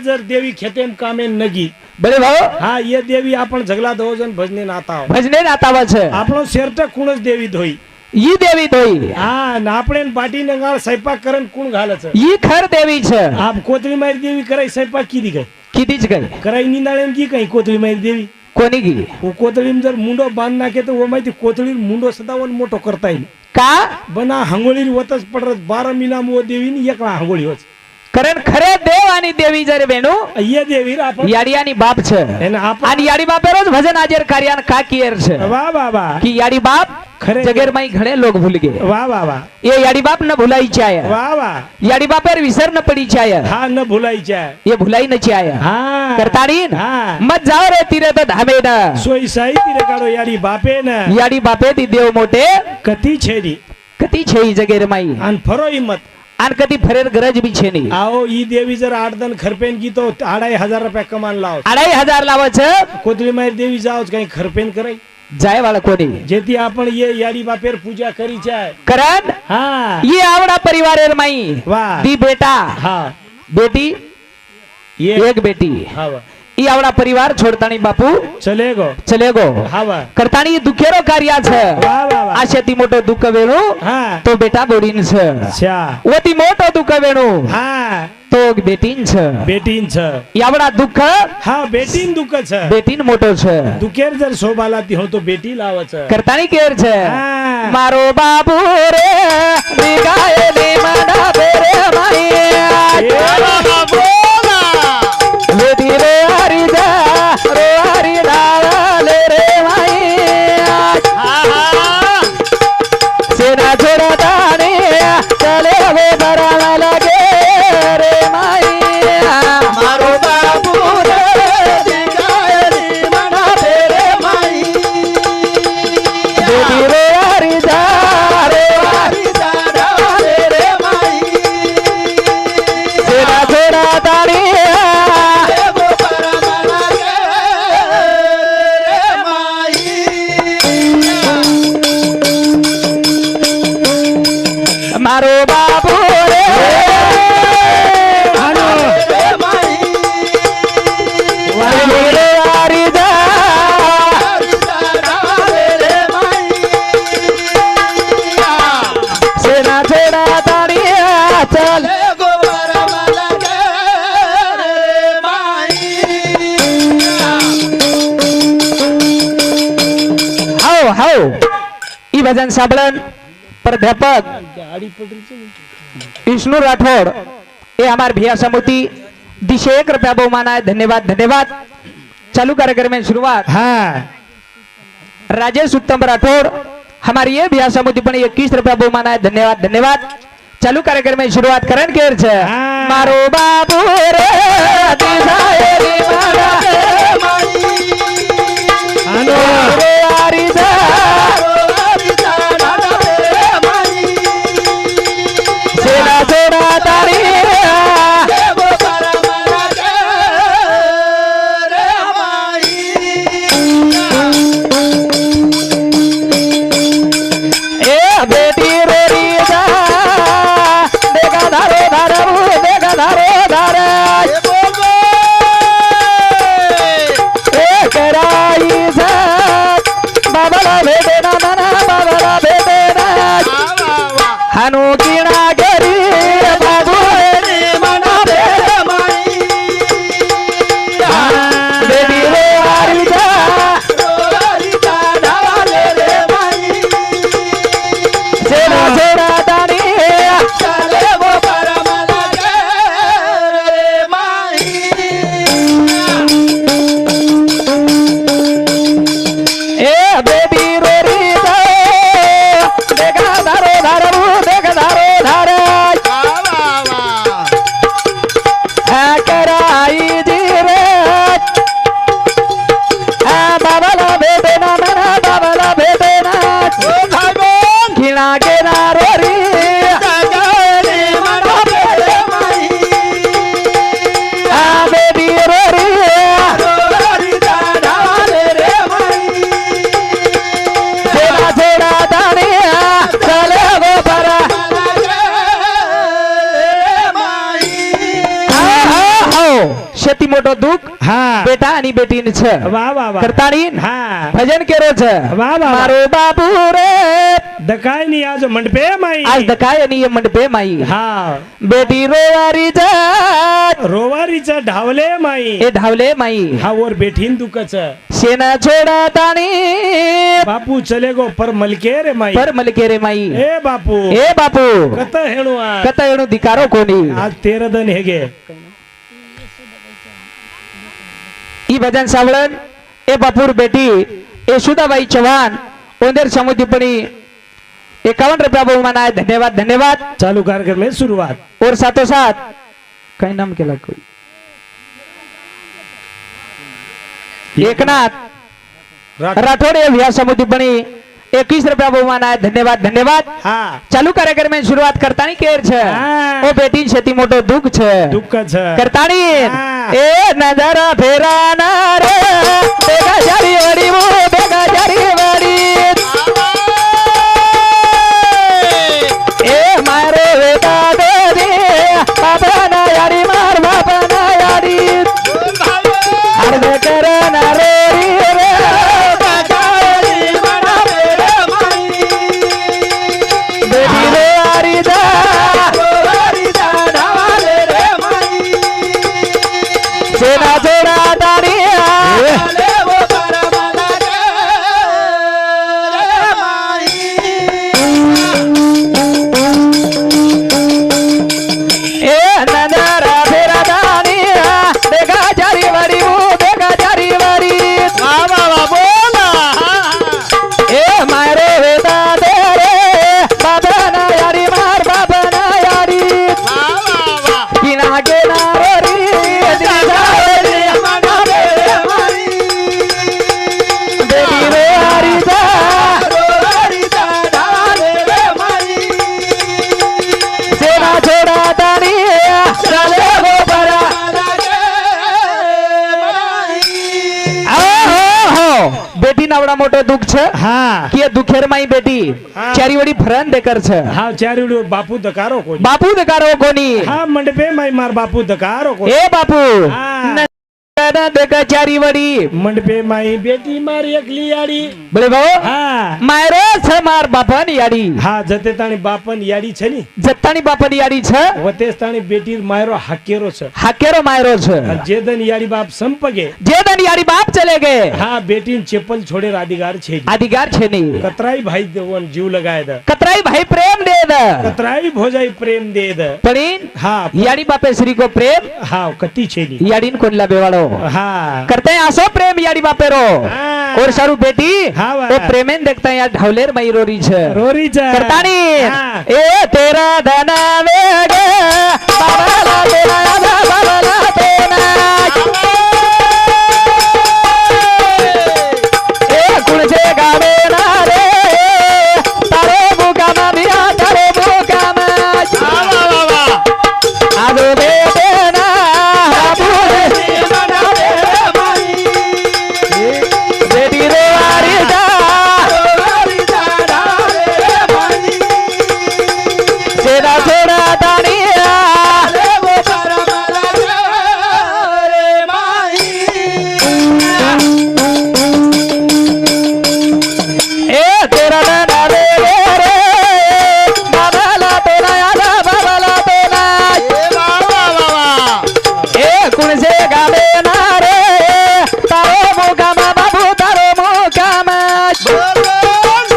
जर देवी खेतेम कामेन नगी बळे भाऊ हा ये देवी आपण झगला दोजन भजने नाता भजने नातावा छ આપણો શેરટ કુણજ દેવી ધોઈ ई देवी धोई હા ને આપણે પાટી નગાળ સૈપાક કરન કુણ ઘાલે છે ई खर देवी छ આપ કોતળી મારી દેવી कराई सैपाक कीधी गई कितीच गई कराई निंदाळेन की काही कोतળી मारी देवी कोणी गी वो कोतळीम जर मुंडो बांध नाखे तो वो माहिती कोतळीर मुंडो सदावन मोठो करता येईल का बना हंगोळीर वतच पडरत 12 मिनाम वो देवीनी एकला हंगोळी होच कारण खरे देव आणि देवी जर वेणू ये देवी आपण याडी आणि बाप छ એને આપણે आणि याडी बापे रोज भजन आजेर कार्यान का कियर छ વાહ વાહ વાહ कि याडी बाप खरे जगेर माई घणे लोग भूल गए વાહ વાહ वाह ये याडी बाप न भुलाई चाय वाह वाह याडी बापेर विसर न पड़ी चाय हा न भुलाई જાય ये भुलाई न चाय हा करताड़ीन हा मत जाओ रे तीरे तो धामे न સોઈ સાઈ તીરે કાઢો યારી બાપે ને याडी बापे ती देव मोठे કતી છેડી कती छे ही जगेर माई અને ફરો હિંમત आणि कधी फरेर गरज भी छे नहीं આવો ઈ દેવી જર 8 દન ખરપેન કી તો 2500 રૂપિયા કમાન લાવ 2500 लाव छ કોતરી મારી દેવી જાવ કઈ ખરપેન કરાય जाय वाला कोणी જેથી આપણ ये યારી બાપેર પૂજા કરી છે करण હા ये आवड़ा परिवारेर माई વાહ दी बेटा હા बेटी ये एक बेटी હા વાહ ये आवड़ा परिवार छोड़तानी बापू ચલેગો चले गो હા વાહ करतानी दुखेरो कार्य छ વાહ વાહ વાહ आशेती मोठो दुःख वेणू હા तो बेटा बोडीन छ છા ओती मोठो दुःख वेणू હા तो बेटीन छ બેટીન છે यावड़ा दुःख હા બેટીન દુઃખ છે बेटीन मोठो छ દુકેર જર શોભા લાતી હો તો બેટી લાવે છે करतानी केर छ હા मारो बाबू रे दिगाए ने मना बेरे माई वेदी रे हरी जा रे हरी डाला ले रे माई सेना छोड़ा दाने चले वो बरावा लगे रे माई મારો બાપુ રે દિગાયરી મના ફેરે માઈ वेदी रे हरी जा रे મારી દાદા ફેરે માઈ सेना छोड़ा दाने દેવો પરમલા રે માઈ मारो बाबू रे રે માઈ वेदी रे हरी जा મારી દાદા ફેરે માઈ सेना छोड़ा दाने चल દેવો પરમલા રે માઈ हाओ हाओ ई भजन साबळन प्राध्यापक विष्णु राठौड़ ये हमारे भैया समुति दिशे 1 रुपया बहुमान है धन्यवाद धन्यवाद चालू कार्यक्रम में शुरुआत હા राजेश उत्तम राठौड़ हमारी ये भैया समुति पण 21 रुपया बहुमान है धन्यवाद धन्यवाद चालू कार्यक्रम में शुरुआत करण केर छे हाँ। मारो बाबू रे दिसाए रे मारा આનો रे हरी जा सेना छोड़ा तारी ए बेटी रोरी जा देखा धारो धारो देखा धारो धारे बेटा आणि बेटीन छ वा वा वा करताळीन हा भजन केरो छ वा वा मारो बापू रे दकाय नी आज मंडपे माई आज दकाय आणि मंडपे माई हा बेटी रोवारी जात रोवारीचा ढावले माई ए धावले माई हा वर बेठीन दुखच सेना छोड़ा तानी बापू चले गो पर मलके रे माई पर मलके रे माई ए बापू ए बापू कत हेणु आज कत एणु दिकारो कोणी आज 13 दिन हेगे ई भजन सावळन ए बापूर बेटी यशोदाबाई चव्हाण ओंदेर समुद्रीपणी 51 रुपया बहुमान आहे धन्यवाद धन्यवाद चालू कार्यक्रम में शुरुआत और साथों साथ काही नाम केला कोई एकनाथ राठोड या समुद्रीपणी 21 रुपया बहुमान आहे धन्यवाद धन्यवाद हा चालू कार्यक्रम में शुरुआत करतानी केर छ हा. ओ बेटी शेती मोठो दुःख छ दुःखच करतानी हा. ए नजर फेराना रे बेगा जारी वडी वो बेगा जारी वडी ए मारे बेटा दे बाबा ना यारी मार बाबा ना यारी हर दे करना रे रे बेटी रे यारी दा सेना जोड़ा तारी ए नजरा फेरा दानी देखा जारी वरी वो देखा जारी वरी ए मारे वेदा दे रे बाबा ना यारी मार बाबा ना यारी किना के ना रे दिशा रे बेटी रे यारी दा सेना छोड़ा तानी चले वो बरा बेटी नावडा मोठं दुःख छ हा की दुखेर माई बेटी हा. चारी वडी फरन देकर छ हा चारी बापू दकारो को बापू देकारो कोणी हा मंडपे माई मार बापू दकारो को ए बापू हा. न देख चारी वडी मंडपे माई बेटी मार एकली याडी बोले भाऊ हा मायरो छ मार बापन याडी हा जते ताणी बापन याडी छ नी जत्तानी बापन याडी छ वतेस ताणी बेटी मायरो हाकेरो छ हाकेरो मायरो छ जे दन याडी बाप संपगे जे दन याडी बाप चले गए हा बेटीन चप्पल छोड़े अधिकार छे अधिकार छे नहीं कतराई भाई देवन जीव लगाए द कतराई भाई प्रेम दे द कतराई भोजाई प्रेम दे द पडीन हा याडी बापे श्री को प्रेम हा कती छे नी याडीन कोणला बेवाडो हा करते हैं आसो प्रेम याडी बापेरो हाँ। और सारू बेटी हाँ वाह। वो प्रेमेन देखता है यार ढवलेर मई रोरी छ रोरी छ करतानी हाँ। ए तेरा धना वेगे बाबा ला तेरा बाबा ला तेरा ए कुण से गावे ना रे तारे बुका मा बिया तारे बुका मा आदो दे देना बाबू बेटी रे वारी दा सेना छोड़ा तानिया ए तेरा ना रे रे बाबा ला तेरा यादा बाबा ला तेरा ए कुण से गावे ना रे तारो मुका मा बाबू तारो मुका मा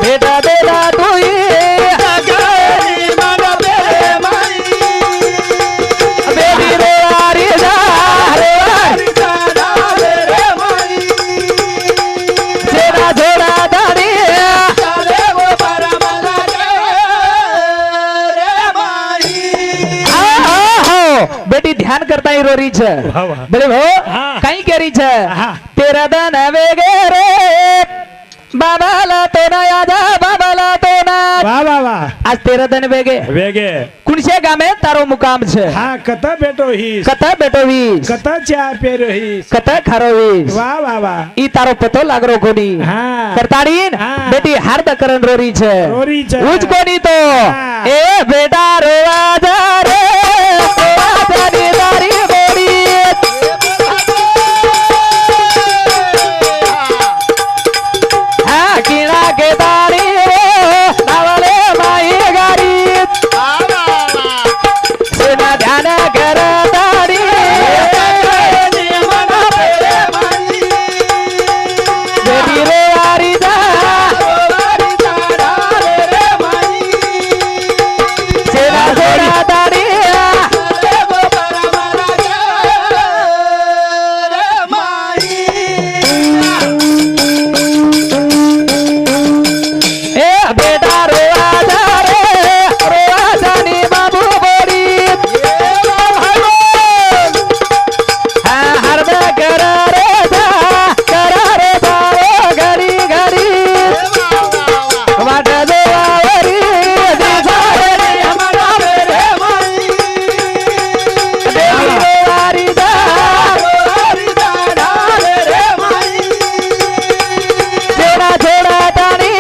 बेटा बेटा तू बेटी रे आरी जा रे सेना छोड़ा दानिया बेटी ध्यान करता ही रोरी छ वाह, वाह। बोले भो हाँ। कहीं करी छ हाँ। तेरा दन वेगे रे बाबा ला तो ना यादा बाबा ला तो ना वाह वाह वाह आज तेरा दन वेगे वेगे कुणसे गामे तारो मुकाम छ हा कता बेटो हीस कथा बेटो वीस कता चा पेरो हीस कथा खारो वीस वाह वाह वाह ई तारो पतो लागरो कोणी हाँ। करताडीन हाँ। बेटी हार द करण रोरी छ रोरी छ उज कोणी तो हाँ। ए बेटा रोवा जा रे रोवा जा रे दारी बोरी तारी धावले माई गाडीत सेना ध्यान करतानी बेटी रे वारीदा सेना सोडतानी ए बेटा रोवाजा रे रोवाजानी बाबू बोडी हरदा कर रे घडी घडी वाट देवावरी दिसावरी देवी रे वारीदा सेना सोडतानी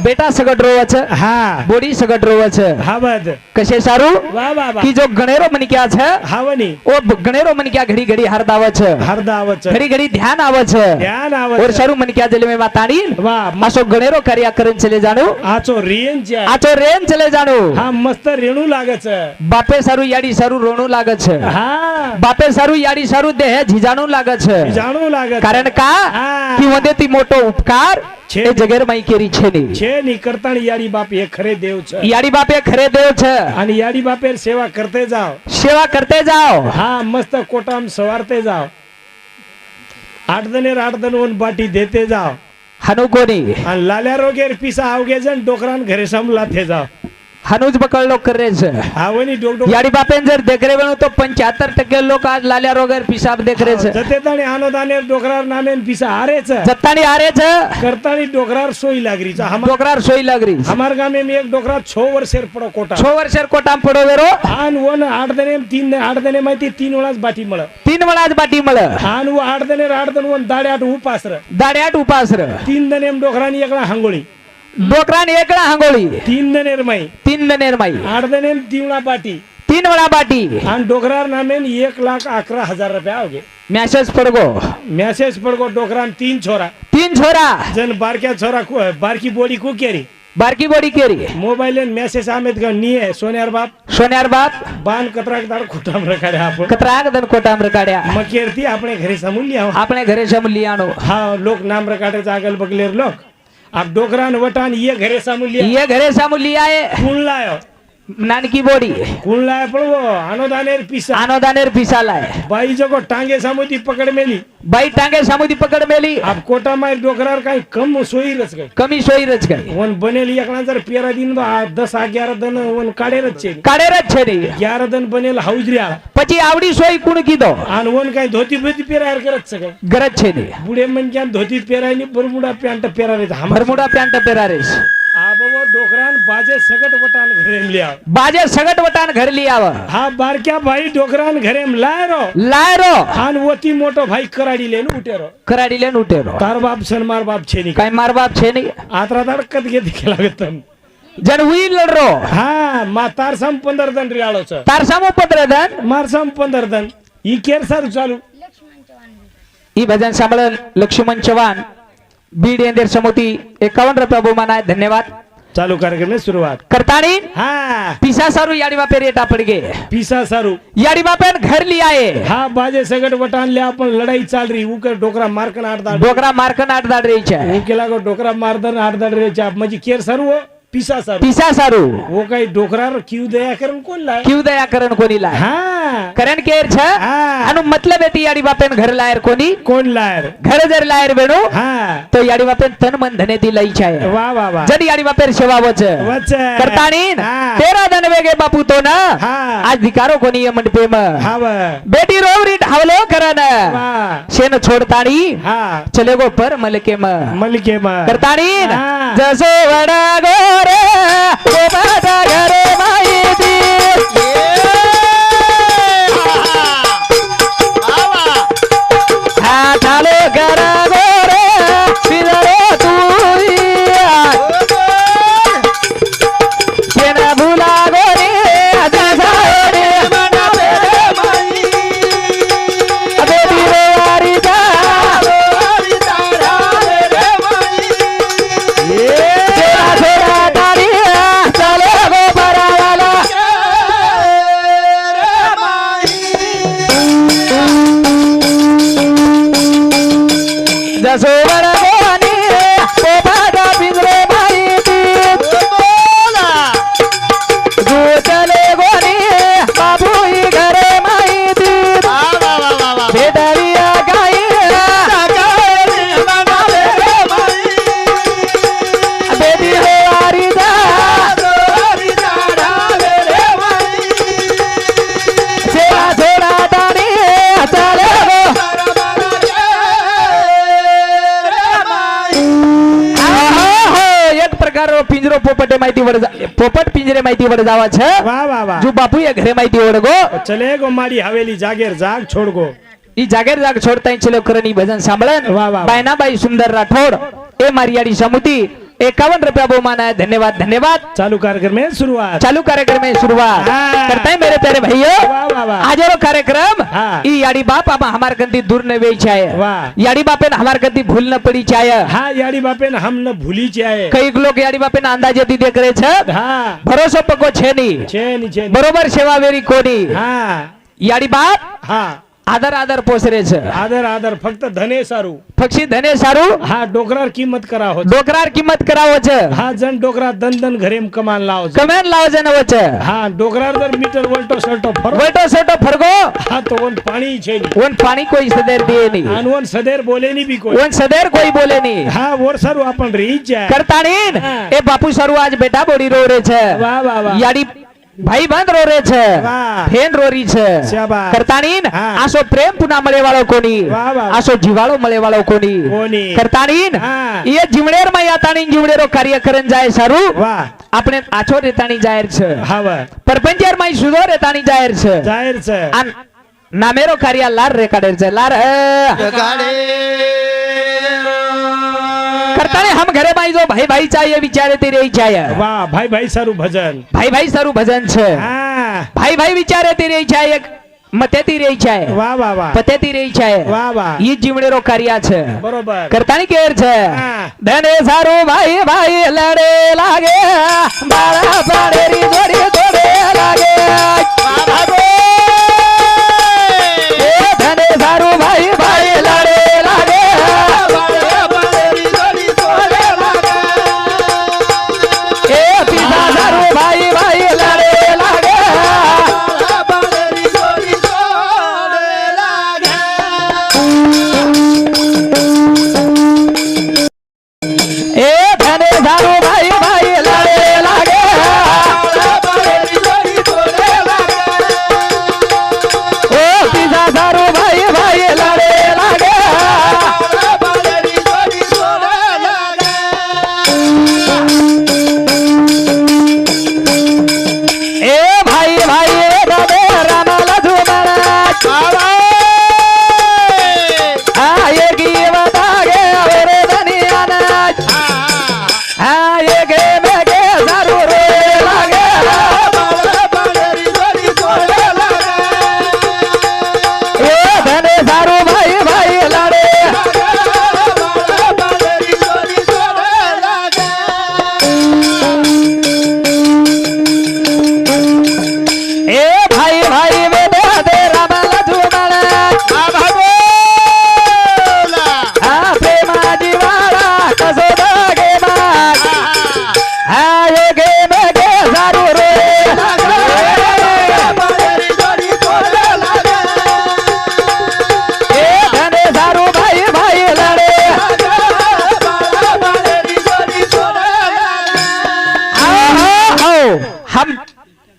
बेटा सगट रोवच हा बोडी सगट रोवच हा बद कसे सारू वा वा वा की जो गणेरो मन क्या छ हावनी ओ गणेरो मन क्या घड़ी घड़ी हर दावच हरदावच घड़ी घड़ी ध्यान आवच ध्यान और आवच सारू मन क्या जले में माताड़ी वा मासो गणेरो कार्य करन चले जाणो आचो रियन आचो रेन चले जाणो हा मस्त रेणू लागच बापे सारू याडी सारू रोणू लागच हा बापे सारू याडी सारू देह झिजाणू लागच जाणू लागत कारण का हा. की मध्ये ती मोठो उपकार छे. ए जगेर माई केरी छेनी छे ની કરતાણી याडी बाप हे खरे देव छ याडी बापे खरे देव छ आणि याडी बापेर सेवा करते जाओ सेवा करते जाओ हा मस्त कोटाम सवारते जाओ 8 वन बाटी देते जाओ हनु कोणी आणि लाल्या रोगेर पिसा आवगे जण डोकरान घरे समलाथे जाओ हनुज बकळ लोक करेच आवनी डोक डोक याडी बापेन जर देखरे वेळो तो 75% लोक आज लाल्या रोगर पिसाब देखरेच जते ताणी अनुदानेर डोकरार नामेन पिसा आरेच जत्तानी आरेच करताणी डोकरार सोई लागरीचा हमार डोकरार सोई लागरी हमार गामे में एक डोकरा 6 वर्षेर पडो कोटा 6 वर्षर कोटाम पडो वेरो आन वन 8 दने माहिती 3 वेळाच बाटी मळ 3 वेळाच बाटी मळ आन व 8 दने वन दाड्याट उपासर दाड्याट उपासर 3 दने डोकरानी एकला हांगोळी डोकरान एकला हांगोळी 3 दनेर माई 3 नेरमाई 8 दने 3 वेळा बाटी 3 वेळा बाटी आन डोकरार नामेन 1,11,000 रुपया आवगे मॅसेज पडगो मैसेज पडगो डोकरान 3 छोरा 3 छोरा जन बारक्या छोरा बारकी बोडी कुकेरी बारकी बोडी केरी मोबाईल मैसेज आमेत ग निये सोन्यार बाप सोन्यार बाप बान कतराक दार खुटाम रखाडे आपण कतराग दन कोटाम रकाड्या मकेरती આપણે ઘરે સમૂલી આવો આપણે ઘરે સમલી આણો हा लोक नाम रकाडे जागल बगलेर लोक आप डोकरान वटान ये घरे समूली ये घरे समली आहे कोण लायो नानकी बोडी कोण लाय पडवो अनुदानेर पिसा आनोदानेर पिसालाय बाई जगो टांगे सामुदी पकड मेली बाई टांगे सामुदी पकड मेली आप कोटा मार डोकरार काही कम सोईरच गई कमी सोयरच काय वन बनेली एकला जर 13 दिन 10-11 दन वन काढेरच છે काढेरच છે रे 11 दन बनेल हाउजरिया પછી આવડી સોય કુણ કીધો आन वन काही धोती बिती पेरायर करत सगळे गरज છે રે बुडे मन क्या धोती पेरायनी बरमुडा पॅन्ट पेरारे हम भरमुडा पॅन्ट पेरारेस आबो डोकरान बाजे सगट वटान घरे लिया बाजे सगट वटान घर ली आव हा बारक्या भाई डोकरान घरे लायरो लायरो आन वती मोटो भाई कराडी लेन उटेरो कराडीले उठेरो तार बाप सन मार बाप छे नी काय मार बाप છે નહીં आत्रा तडकत घेत लागतम जन हुई लडरो हा मा तार सम 15 दन रियाळो छ तार सामो पत्रदन मार सम 15 दन ई केर सारू चालू ई भजन सांभळ लक्ष्मण चव्हाण बीड एंदेर समोती 51 रुपया बहुमान आहे धन्यवाद चालू कार्यक्रम में शुरुआत करतानी हा पिसा सारू याडी बापे रेटा पड़ गए पीसा सारू याडी बापेन घर लिया है हा बाजे सगट वटान ले आपण लढाई चाल रही उकर डोकरा मारकन आडदा डोकरा मारकन आठ दाड रही है केला गो डोकरा मारदन आडदाड रे चाप म्हणजे केर सारू हो पिसा सारू पिसा सारू वो काही डोकरार क्यू दया करून कोण लाय क्यों दया करण कोणी लाय हा करण केर छ हा. अनु मतलब येती याडी बापेन घर लायर कोणी कोण लायर घर जर लायर बेणू हा तो याडी बापेन तन मन धने ती लई छाय वा वा वा जड याडी बापेर सेवा वच वच करतानी हा. 13 दन वेगे बापू तो ना हा. आज धिकारो कोणी ये मंडपे म हा वा बेटी रोवरी ढावलो करन वा शेन छोडतानी हा चले गो पर मलके म मलिके मा करतानी हा. जसो वडा गोरे गोपाचा घरे माहिती हा चालो करा गोरे पिदरो तू शेन भुला गोरे जसा रे रसोवर गोनी पोपटा पिंजरे माहिती जो चले गोनी बाबू ही घरे माहिती भेटरिया गाई बेबी हो आरी जा सेवा थोडा दाणी चाले हो एक प्रकार पिंजरो पोपटे माहिती वड पोपट पिंजरे माहिती वड जावा छे वाह वाह वाह जो बापू ये घरे माहिती वड गो चले गो मारी हवेली जागेर जाग छोड़ गो ई जागेर जाग छोडता चलो करनी भजन सांभळन वाह, वाह. बायना बाई सुंदर राठोड ए मारियाडी समुती 51 रुपया बहुमान है धन्यवाद धन्यवाद चालू कार्यक्रम में शुरुआत चालू कार्यक्रम में शुरुआत हाँ। करते हैं मेरे प्यारे भाइयों वाह, वाह, वाह। आज रो कार्यक्रम हाँ। ई याडी बाप आप हमार कंती दूर न वेई चाहे वाह। याडी बापे न हमार कंती भूल न पड़ी चाहे हाँ यारी बापेन हम न भूली चाहे कई लोग याडी बापे न अंदाजे दी दे करे छे हाँ भरोसा पको छे नी छे बरोबर सेवा वेरी कोनी हाँ याडी बाप हाँ आदर आदर पोसरे छे आदर आदर फक्त धने सारू फक्षी धने सारू हाँ डोकरार किंमत करा हो डोकरार किंमत करावो छे हाँ जन डोकरा दन दन घरेम कमान लाव कमेन लाव जन वचे हाँ डोकरार जर मीटर वोल्टो सल्टो फरो वटो सेटो फरगो हाँ तो वन पाणी छे नी वन पाणी कोई सदेर दिए नी वन सदेर बोले नी भी कोई वन सदेर कोई बोले नी हाँ वोर सारू अपन रही जाए करतानीन हाँ। ए बापू सारू आज बेटा बोडी रो रे छे वाह वाह वाह याडी भाई बंद रो रे छे वाह। फेन रोरी छे शाबाश। करतानीन हाँ। आसो प्रेम पुना मळे वाळो कोनी वाह, वाह। आसो जीवाळो मळे वाळो कोनी कोनी। करतानीन हाँ। ये जीवणेर માં यातानीन जीवणेरो कार्य करन जाय सारू वाह આપણે આછો રેતાની જાહેર છે हाँ वाह પરપંચાર માં સુધો રેતાની જાહેર છે जाहिर से આ નામેરો કાર્ય લાર રેકાડેર છે લાર करतानी हम घरे में जो भाई भाई चाहिए विचारे ते रही चाहिए वाह भाई भाई सारू भजन भाई भाई सारू भजन छे हाँ भाई भाई विचारे ते रही चाहिए मतेती रही चाहिए वाह वाह वाह पतेती रही चाहिए वाह वाह ये जीवणेरो कार्य छे बरोबर करतानी केर छे हाँ। धने सारू भाई भाई लड़े लागे बारा पाड़ेरी जोड़ी जोड़े लागे ए धने सारू भाई भाई लड़े लागे ए पिता सारू भाई भाई लड़े लागे ए धने सारू भाई भाई लड़े लागे ओ पिता सारू भाई भाई लड़े लागे ए भाई भाई रमे रामाला झुमरा ये की बतागे अरे दुनिया नाच ये के में के सारू रे लागे ए धने सारू भाई भाई लड़े ए भाई भाई में दे रामाला झुमरा प्रेमा जीवारा कसो दागे माग ये के में के सारू रे ए धने सारू भाई भाई लड़े हम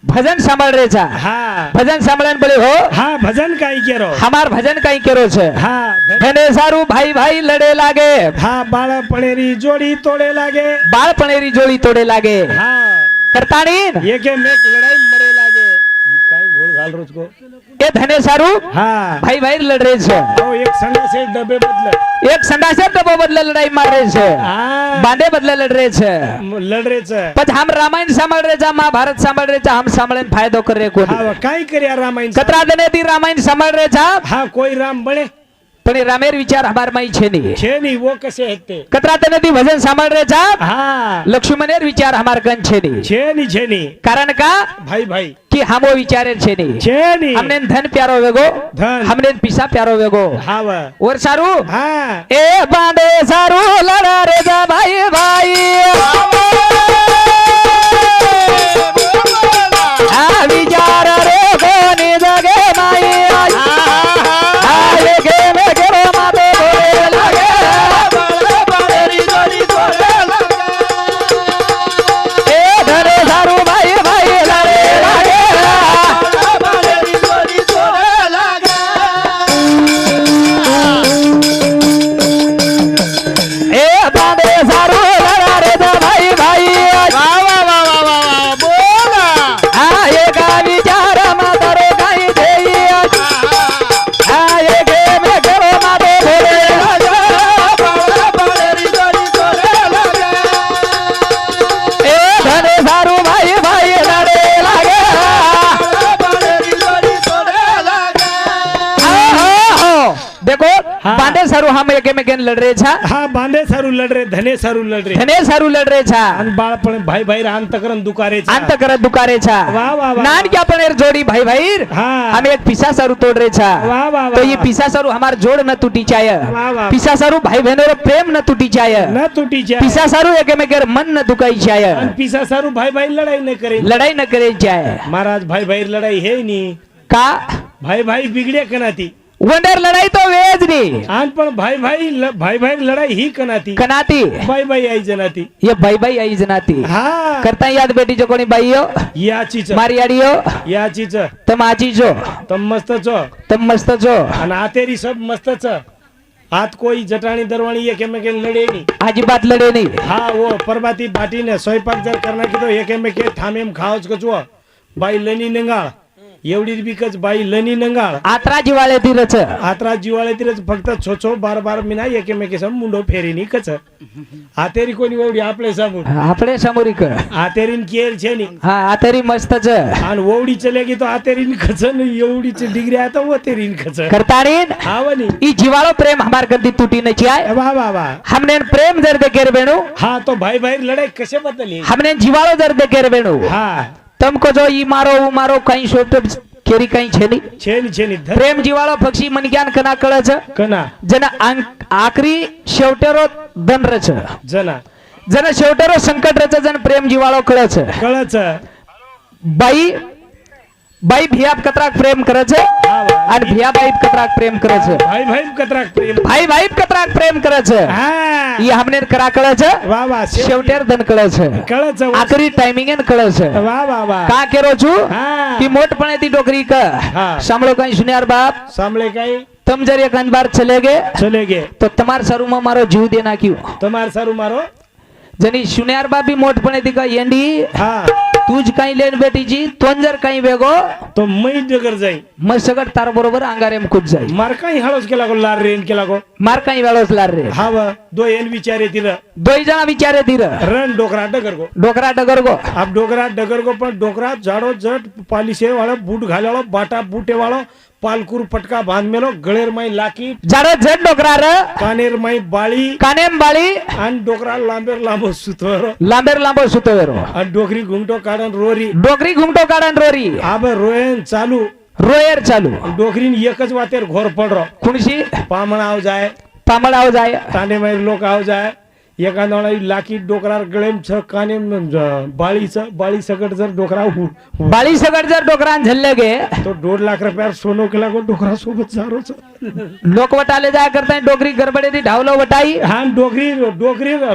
भजन सांभळ रे छा हाँ भजन सांभळन बोले हो हाँ भजन काई केरो हमार भजन कई करो छे हाँ धने सारू भाई भाई लड़े लागे हाँ बाळा पणेरी जोड़ी तोड़े लागे बाळपणेरी जोड़ी तोड़े लागे हाँ करतानीन ये के में लड़ाई मरे लागे ये काई घोल घाल रोज को ए धने सारू हाँ भाई भाई लड़ रहे छे तो एक संगा से डब्बे बदले एक संडासे डब्बो बदले लड़ाई मार रहे छे हाँ बांधे बदले लड़ रहे छे लड़ रहे छे પછી हम रामायण सांभळ रे छा महाभारत सांभळ रे छा हम सांभळन फायदो कर रे कोनी हाँ काई कर्या रामायण कतरा दने दी रामायण सांभळ रे छा हाँ कोई राम बने પણ એ રામેર વિચાર હમાર માં છે નહીં છે નહીં वो कसे आहेत ते કતરા તને દી ભજન સાંભળ રે છાપ हा લક્ષ્મણેર વિચાર હમાર કન છે નહીં છે નહીં કારણ का भाई भाई कि हमो विचारे છે નહીં છે નહીં हमने धन प्यारो वेगो धन हमने पिसा प्यारो वेगो हा वा और सारू हा ए बांधे सारू लड़ा रे जा भाई भाई आ विचार रे कोनी जगे माई आए के में गेरो माते बोले लगे ए धने सारू भाई भाई लड़े लगे ए बांधे सारू लड़ा रे जा भाई भाई आए का विचार मातरो कहीं देई आए के में गेरो माते बोले ए धने सारू भाई भाई लड़े लगे देखो हाँ। बांधे सारू हम एके में लड़ रहे छा हा बांधे सारू लड रे धने सारू लड रे धने सारू लड़ रहे छा आणि बाळपण भाई भाई अंतकरण दुकारे अंत करत दुकारे छा वाह, वाह, वाह। नान क्या पण जोड़ी भाई भाई हाँ। हम एक पिसा सारू तोड़ रहे छा वाह, वाह, तो वाह। ये पिसा सारू हमार जोड़ न टूटी चाय वाह, वाह। पिसा सारू भाई बहनों प्रेम न टूटी चाय न तुटीच्या पिसा सारू एके में मन न दुखाई चाय आणि पिसा सारू भाई भाई लढाई नाही करे लड़ाई न करे जाय महाराज भाई भाई लढाई हे नी का भाई भाई बिगडे कनाती वंडर लड़ाई तो वेज नी आणि पण भाई भाई लढाई ही कनाती कनाती बाई बाई आई जनाती ये भाई भाई आई जनाती हा करता याद बेटी जो कोणी बाई हो याचीच मारी आड़ी हो याचीच तम आजी जो तम मस्तच तम मस्त जो आणि आतेरी सब मस्तच हात कोई जटाणी दरवाणी एकेमेके लढे नी आजी बात लड़े नहीं हा वो परबाती बाटीने स्वयंपाक जर करणार की तो एकेमेके थांबेम खावच कचवा बाई लनी नंगाळ एवढी बिकच बाई लनी नंगाळ आत्रा जिवाळे तीरच आत्रा जिवाळे तिरच फक्त छो बार मिना एकेमेके सम मुंडो फेरीनी कच आतेरी कोणी एवढी आपले समोर आपले समोरिक आतेरीन केर छे नी हा आतरी मस्तच आणि ओवडी चले की तो आतेरीन खच न एवढीची डिग्री आता ओतेरीन खच करतारीन आवनी ई जिवाळो प्रेम हमार कदी टूटी न चाय वाह वाह वाह हमने प्रेम जर देखेर बेणू हा तो भाई भाई लढाई कशे बदलली हमने जिवाळो जर देखेर बेणू हा तुमको जो ई मारो वो मारो कहीं शोट केरी कहीं छेली छेनी धर प्रेम जिवाळो पक्षी मन ज्ञान कना कळच कना जन आखरी शेवटेरो धन रच जना जन शेवटेरो संकट रच जन प्रेम जिवाळो कळच कळच बाई बाई भियाप कतराक प्रेम करच आणि भिया बाई कतराक प्रेम करच भाई भाई कतराक प्रेम भाई भाई कतराक प्रेम करच हा ई हमने करा कळच वाह वाह शेवटेर धन कळच कळच आखरी टाइमिंग कळच वाह वाह वाह का केरो छू हा की मोठपणे ती डोकरी का हा सांभळो कहीं सुनियार बाप सामले काई तुम जर एक बार चले गए चले गए तो तुम्हार सरू में मारो जीव देना क्यों तुम्हार सारू मारो जनी सुनियार बाप भी मोठपणे ती का येंडी हा तुझ काही लेन बेटी जी तोन जर काही वेगो तो मै डगर जाई मग सगळं तार बरोबर अंगारेम कुच जाई मार काही हळस केला गो लार रेन केला गो मार काही वेळोस लार रे हा व दो एन विचारे तिर दोई जणा विचारे तीर रण डोकरा डगर गो डोकरा डगर गो आप डोकरा डगर गो पण डोकरा झाडो जट पालिशे वाळो बूट घालाळो बाटा बूटे वाळो पालकुर पटका बांध मेलो गळेर माई लाकी झाड झट डोकरा र कानेर माई बाळी कानेम बाळी आणि डोकरा लांबेर लांबो सुतवर लांबेर लांबो सुतवेरो आणि डोकरी घुमटो काढन रोरी डोकरी घुमटो काढन रोरी आब रोयन चालू रोयर चालू डोकरीन एकच वातेर घोर पडरो खुणशी पामण आव जाय पामड आव जाय तांडे माई लोक आव जाय एका नवळा लाकी डोकरार गळेम छ कानेम बाळी सकट जर डोकरा बाळी सगळ जर डोकरान झल्ले गे तो 2 लाख रुपयार सोनो केला गो डोकरा सोबत जारोच लोक वटाले जाय करताय डोकरी गडबडे ढावलो वटाई हा डोकरी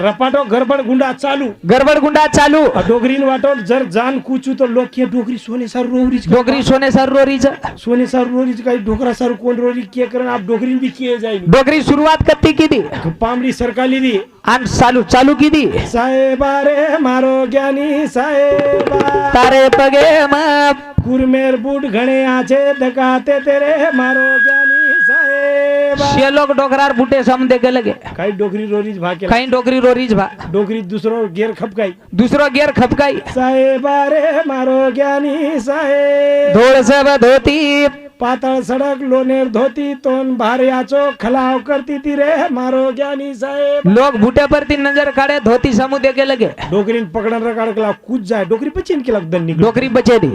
रपाटो गडबड गुंडा चालू गडबड गुंडा चालू डोकरीन वाटो जर जान कुचू तो लोक के डोकरी सोने सर रोरीच डोकरी सोने सर रोरीच सोने सर रोरीच काही डोकरा सर कोण रोरी के करन आप डोकरीन भी किए जाई डोकरी सुरुवात कत्ती किती पामडी सरकाली दी आणि चालू किती साहेबा रे मारो ज्ञानी साहेबा तारे पगे माप कुरमेर बूट घणे आचे धकाते तेरे मारो ज्ञानी साहेबा शे लोक डोकरार बुटे सम दे लगे काही डोकरी रोरीच भाके काही डोकरी रोरीच भा डोकरी दुसरो गेर खपकाई दुसरो गेर खपकाई साहेबा रे मारो ज्ञानी साहेब धोळ सब धोती पातळ सडक लोनेर धोती तोन भार्याचो खलाव करती ती रे मारो ज्ञानी साहेब लोग भूटे परती नजर काढे धोती समू दे के लगे डोकरी पकड़न रकाड़ कला कूद जाए डोकरी पचीन के लग दंडी डोकरी बचे दी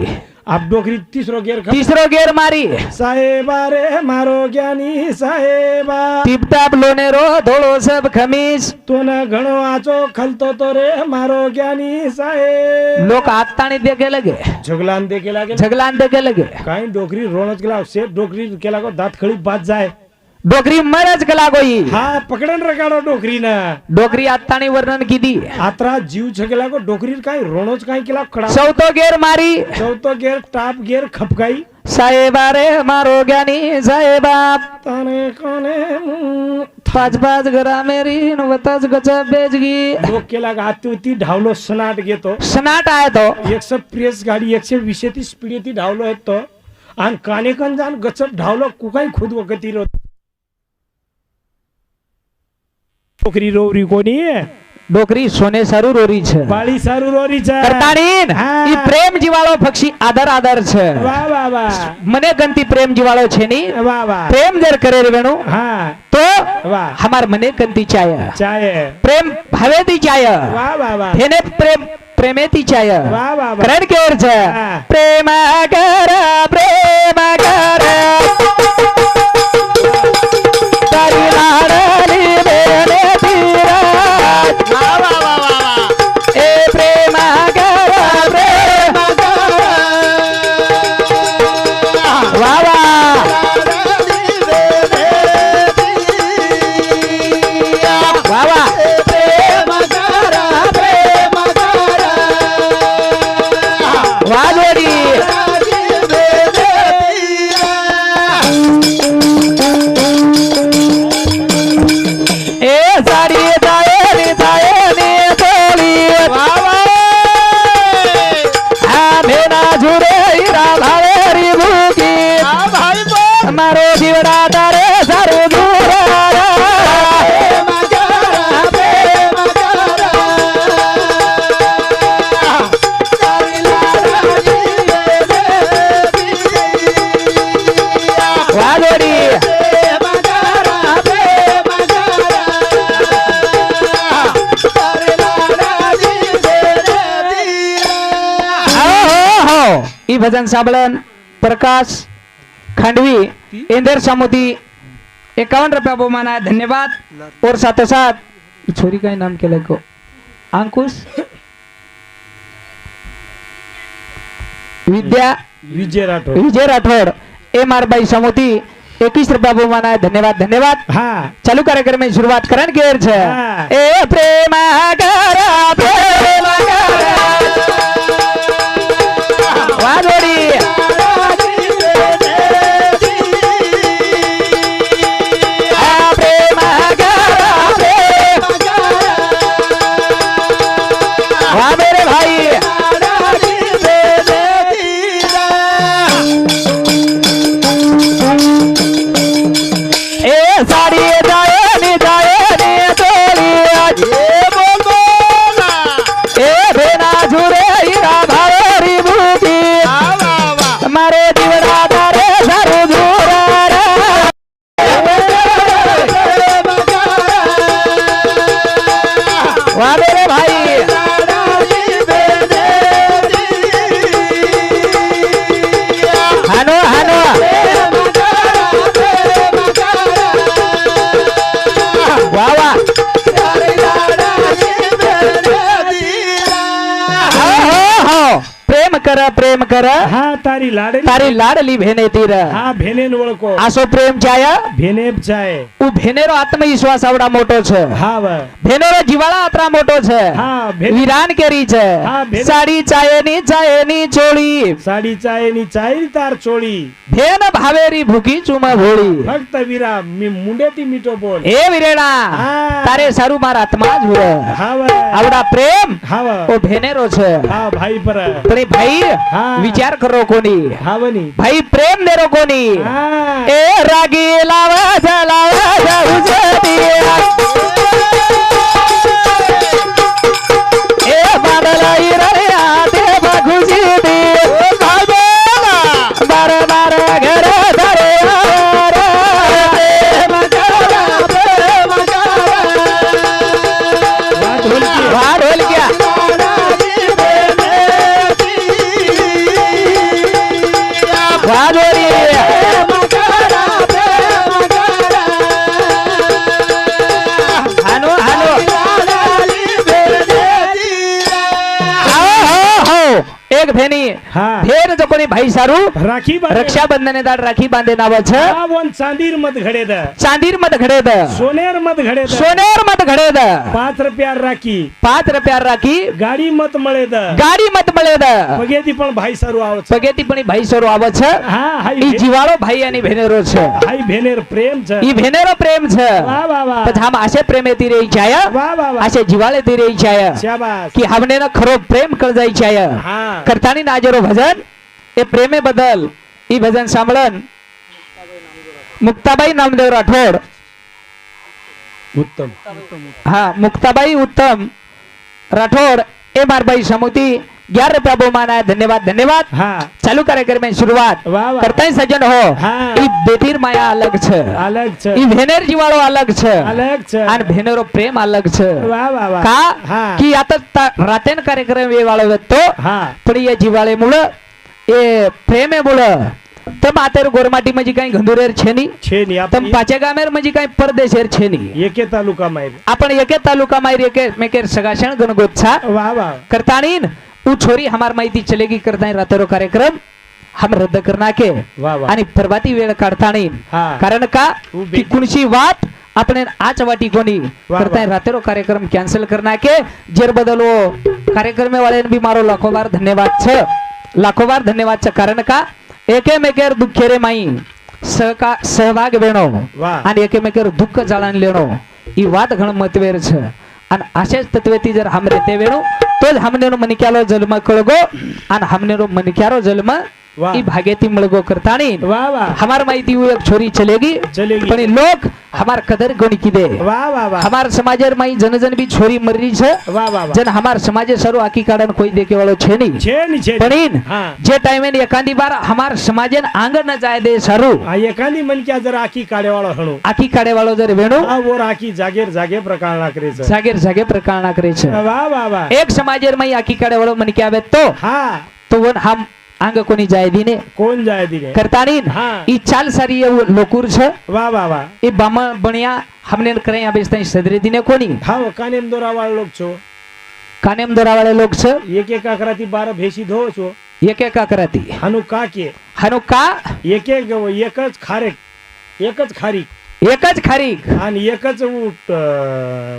अब डोकरी तीसरो गेर तीसरो गेर मारी साहेबा रे मारो ज्ञानी साहेबा टिप टाप लोने रो धोळो सब खमीस तो न घणो आचो खलतो तो रे मारो ज्ञानी साहेब लोक आत्ताणी दे के लगे झगलान दे के लागे झगलान दे के लगे काही डोकरी रोणच केला से डोकरी केला को दात खळी बाद जाय डोकरी मरच कला गोई हा पकडन रकाडो डोकरी ना डोकरी आत्ताणी वर्णन किती आत्रा जीव छगेला को डोकरी काही रोणच काही केला खडा चौथो गेर मारी चौथो गेर टाप गेर खपकाई साहेबा रे मारो ज्ञानी साहेबा ताने कोने पाच पाच घरा मेरी वताच गचा बेजगी लोक केला आती होती ढावलो सनाट घेतो सनाट आहे तो 100 प्रेस गाडी 120 स्पीड येती ढावलो आहेत तो आणि कानेकन जाण गचप ढावलो कुकाई खुद वकती रो डोकरी रोवरी कोणी डोकरी सोने सारू रोरी છે बाळी सारू रोरी છે કરતાણીન હા. ઈ પ્રેમ જીવાળો પક્ષી આદર આદર છે વાહ વાહ વાહ મને ગંતી પ્રેમ જીવાળો છે ની વાહ વાહ પ્રેમ જર કરે રેણુ હા તો વાહ हमार मने गंती चाय चाय प्रेम भावेती चाय वाह वाह वाह हेने प्रेम प्रेमेती चाय वाह वाह वाह करण केर છે હા. प्रेम कर तारी लाडली बेने तीरा वाह वाह वाह वाह वाह ए प्रेम कर प्रेम वाह वाह वाह वाह वाह जोड़ी ए साड़ी दायनी दायनी तोली भेना झुरे हीरा भावेरी भूखी मारो जीवड़ा तारे सारू दूरा वाह जोड़ी ई भजन साबळन प्रकाश खांडवी इंदर सामोती 51 रुपया बहुमान है धन्यवाद और साथ साथ छोरी का नाम केलं को अंकुश विद्या विजय राठौड़ एम आर बाई सामोती 21 रुपया बहुमान है धन्यवाद धन्यवाद हाँ चालू कार्यक्रम में शुरुआत करण केर छे हाँ. ए प्रेम वाह जोड़ी प्रेम वाह मेरे भाई ए साड़ी जायनी जायनी तोली ए भेना झुरे हीरा भावेरी भूखी मारे जीवड़ा तारे सारू झूरा वाह मेरे भाई हानो हानो वाह वाह हो प्रेम कर हाँ तारी लाडली भेने तीर हाँ भेनेन ओळखो आसो प्रेम चाय भेनेब चाय उ भेनेरो आत्मविश्वास आवडा मोटो छे हाँ व भेनेरो जीवाळा आतरा मोटो छे हाँ भेने वीरान केरी छे हाँ, भेने- साड़ी चायनी चोળી साडी चायनी चायनी तार चोळी भेन भावेरी भूकी चुमा भोळी फक्त वीरा मी मुंडेती मीठो बोल ए वीरेणा हाँ. तारे सारू मार आत्मा झुरे हाँ व आवडा प्रेम हाँ व ओ भेनेरो छे हाँ भाई पर पण ए भाई हाँ. विचार करो कोणी हाँ वनी भाई प्रेम देरो कोणी हाँ ए रागी लावा उजती ए बादला इरे आते बघुजी दी बार बार घर आणि भाई सारू राखी बांधे रक्षाबंधने दाड राखी बांधे नावाचं हा वन चांदीर मत घडेद चांदीर मत घडेद सोनेर मत घडेद सोनेर मत घडेद 5 रुपया राखी 5 रुपया राखी गाडी मत મળેદ ગાડી મત મળેદ પગેથી પણ ભાઈ સારું આવે છે પગેથી પણ ઈ ભાઈ સારું આવે છે હા હાઈ ઈ જીવાળો ભાઈ અને ભેનેરો છે હાઈ ભેનેર પ્રેમ છે ઈ ભેનેરો પ્રેમ છે વાહ વાહ વાહ પછી આમ આશે પ્રેમેથી રહી જાય વાહ વાહ વાહ આશે જીવાળેથી રહી જાય શાબાશ की हमने ना खरो प्रेम कर जाई छाय હા करतानी नाजरो भजन ए प्रेमे बदल ई भजन सांभळन मुक्ताबाई नामदेव राठोड ઉત્તમ हा मुक्ताबाई उत्तम राठोड ए मारबाई समुती 11 रुपया बहुमान है धन्यवाद धन्यवाद હા चालू कार्यक्रम में शुरुआत વાહ વાહ करताई सज्जन हो હા ई बेटीर माया अलग छे અલગ છે ई भेनेर जीवाळो अलग छे અલગ છે आणि भेनेरो प्रेम अलग छे વાહ વાહ વાહ का હા की आता रातेन कार्यक्रम वे वाळो तो હા पण या जिवाळे मुळे ए प्रेमे मुळे तर मातेर गोरमाटी म्हणजे काही घंदुरेर छे नी છે ની तर આપણે पाचे गामेर म्हणजे काही परदेशेर छे नी એકે તાલુકા માં आपण एके तालुका मायर एके मेकेर सगाशण गणगोत्सा વાહ वाह करतानीन उ छोरी हमार माहिती चलेगी करतानी रातेरो कार्यक्रम हम रद्द करना के वाह वाह आणि परवाती वेळ काढतानी हा कारण का उ की कुणची वाट आपण आज वाटी कोणी वाह, करताय रातेरो कार्यक्रम कॅन्सल करना के जेर बदलो कार्यक्रम वाले भी मारो लाखो बार धन्यवाद छ लाखो बार धन्यवाद छ कारण का एकेमेकेर दुःखेरे माई सहभाग वेणो वाह आणि एकेमेकेर दुःख जाळण लेणो ही वात घण मतवेर छ आणि असेच तत्वेती जर हम रेते वेणो तोच हमनेरो मनिक्यालो जन्म कळगो आणि हमनेरो मनिक्यारो जन्म वाह ई भागेती मळगो करतानी वाह वाह हमार माहिती वो एक छोरी चलेगी चलेगी पण ये लोग हमार कदर कोणी किदे वाह वाह वाह हमार समाजेर माई जन जन भी छोरी मरी छे वाह वाह वाह जन हमार समाजे सरो आकी काढन कोई देखे वालो छे नहीं છે ની છે पण इन હા जे टाइम ने एकांदी बार हमार समाजेन आंगण न जाय दे सरू આ એકાંદી મન ક્યાં જરા આખી કાઢે વાળો હણો आकी काढे वालो जर वेणू આ ઓર આખી જાગેર જાગે પ્રકાર ના કરે છે जागेर जागे प्रकरण करे छे વાહ વાહ વાહ एक समाजेर माई आकी काढे वालो मन के आवे तो હા वन हम आंग कोणी जाय दीने કોણ જાય દીને करतानी હા ई चाल सारी ये लोकुर छे વાહ વાહ વાહ ए बामा बनिया हमने करे अबे तई सदरे दीने कोणी હા કાનેમ દોરા વાળા લોક છો कानेम दोरा वाले लोग छे એક એક આકરાથી 12 ભેસી ધો છો एक एक कराती હાનું કાકે हनु का એક એક ખારેક એક જ ખારી एकच खारीक आणि एकच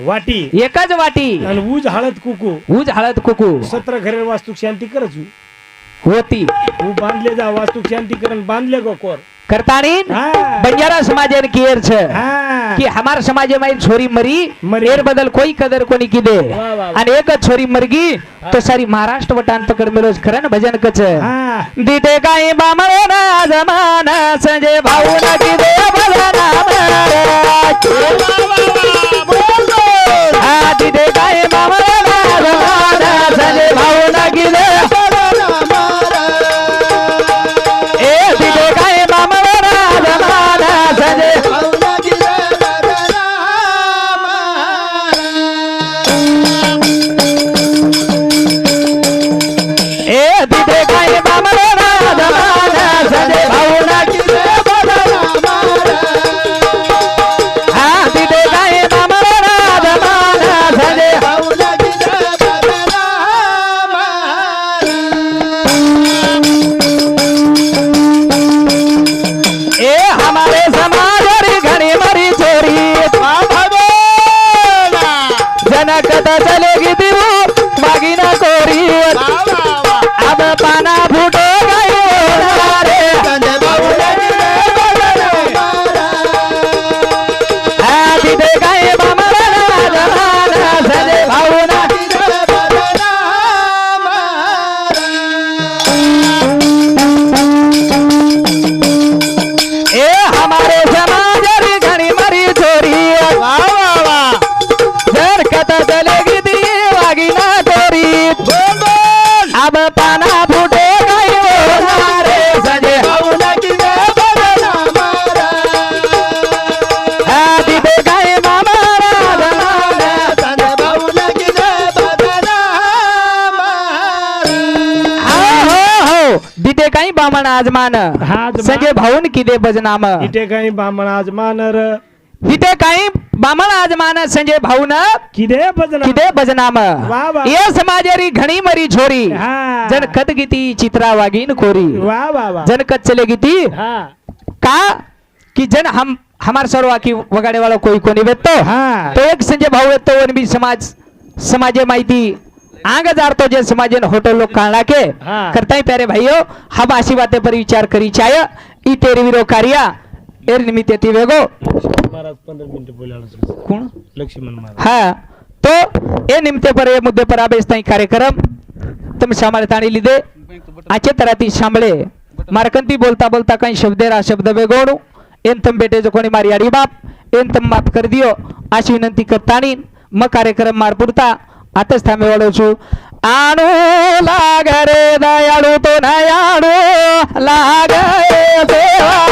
वाटी एकच वाटी आणि उज हळद कुकू उज हळद कुकू 17 घरे वास्तु शांती करच होती उ बांधले जा वास्तु शांती करण बांधले गो कोर करतानी हा बंजारा समाजन केर छे हा कि हमार समाज में छोरी मरी मरी. एर बदल कोई कदर कोनी कीदे वाह, वाह, वाह. आणि एक छोरी मरगी तो सारी महाराष्ट्र वटान पकड मेलोज खरन भजन कच हा दीटे काय बामळना जमाना संजय भाऊ न कीदे भजना हा दीटे काय बामळना जमाना संजय भाऊ न कीदे ए दीटे काय बामळना जमाना संजय ए दीटे काय बामळना जमाना संजय भाऊ न कीदे हा दीटे काय बामळना जमाना संजय ए हमारे समाज री घणी मरी छोरी जनक त चलेगी दिवू मागी न कोरी अब पाना फूटो गयो रे आ दीदे गाय बामळना जमाना संजय भाऊ ना ए हमारे समाज री घणी मरी छोरी जर कथा चलेगी दी वागी ना तोरी अब पाना फूटे गयो रे संजय आ दीदे गाय बामळना जमाना हो दीदे काही बामण आजमान हा, आजमान. संजय भाऊन किदे बजनाम इटे काही बामण आज मानर दीदे काही बामण आज मानस संजय भाऊ न किदे भजना किदे भजनाम वाह, वाह. ये समाजारी घणी मरी छोरी हा. जन खत गीती चित्रा वागीन खोरी वाह वाह वाह जन कत चले गीती हा का कि जन हम हमार सर्व की वगाडे वाला कोई कोणी भेटतो हा. तो एक संजय भाऊ येतो वन भी समाजे माहिती आग जारतो जे समाजन होटल लोग काढला के हाँ. करता ही प्यारे भाइयों हम आशी बातें पर विचार करी चाय ई तेरे विरो कार्या एर निमित्त ती वेगो महाराज 15 मिनिट बोलायला कोण लक्ष्मण महाराज हाँ तो ये निमित्त पर ये मुद्दे पर आबे स्थाई कार्यक्रम तुम शामल ताणी लीधे आचे तराती शामळे मारकंती बोलता बोलता कहीं शब्देरा शब्द बेगोणू एन तुम बेटे जो कोणी मारी आडी बाप एन तुम माफ कर दियो अशी विनंती करतानी मग कार्यक्रम मार पुरता आताच थांबे वाढव छु आणू लाग रे दयाळू तो नयाळू लाग रे देवा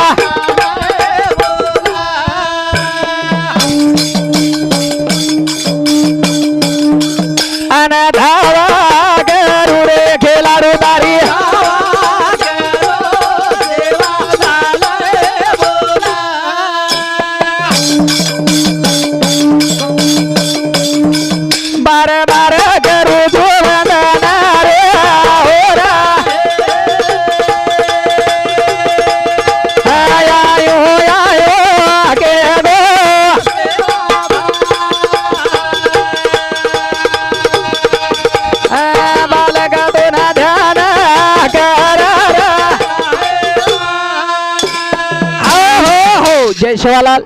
अन धावा गरुडे खेळाडू दारी बार बार करू रे होरा आयो आयो के दो बालक तो ना ध्यान कर हो जय शिवालाल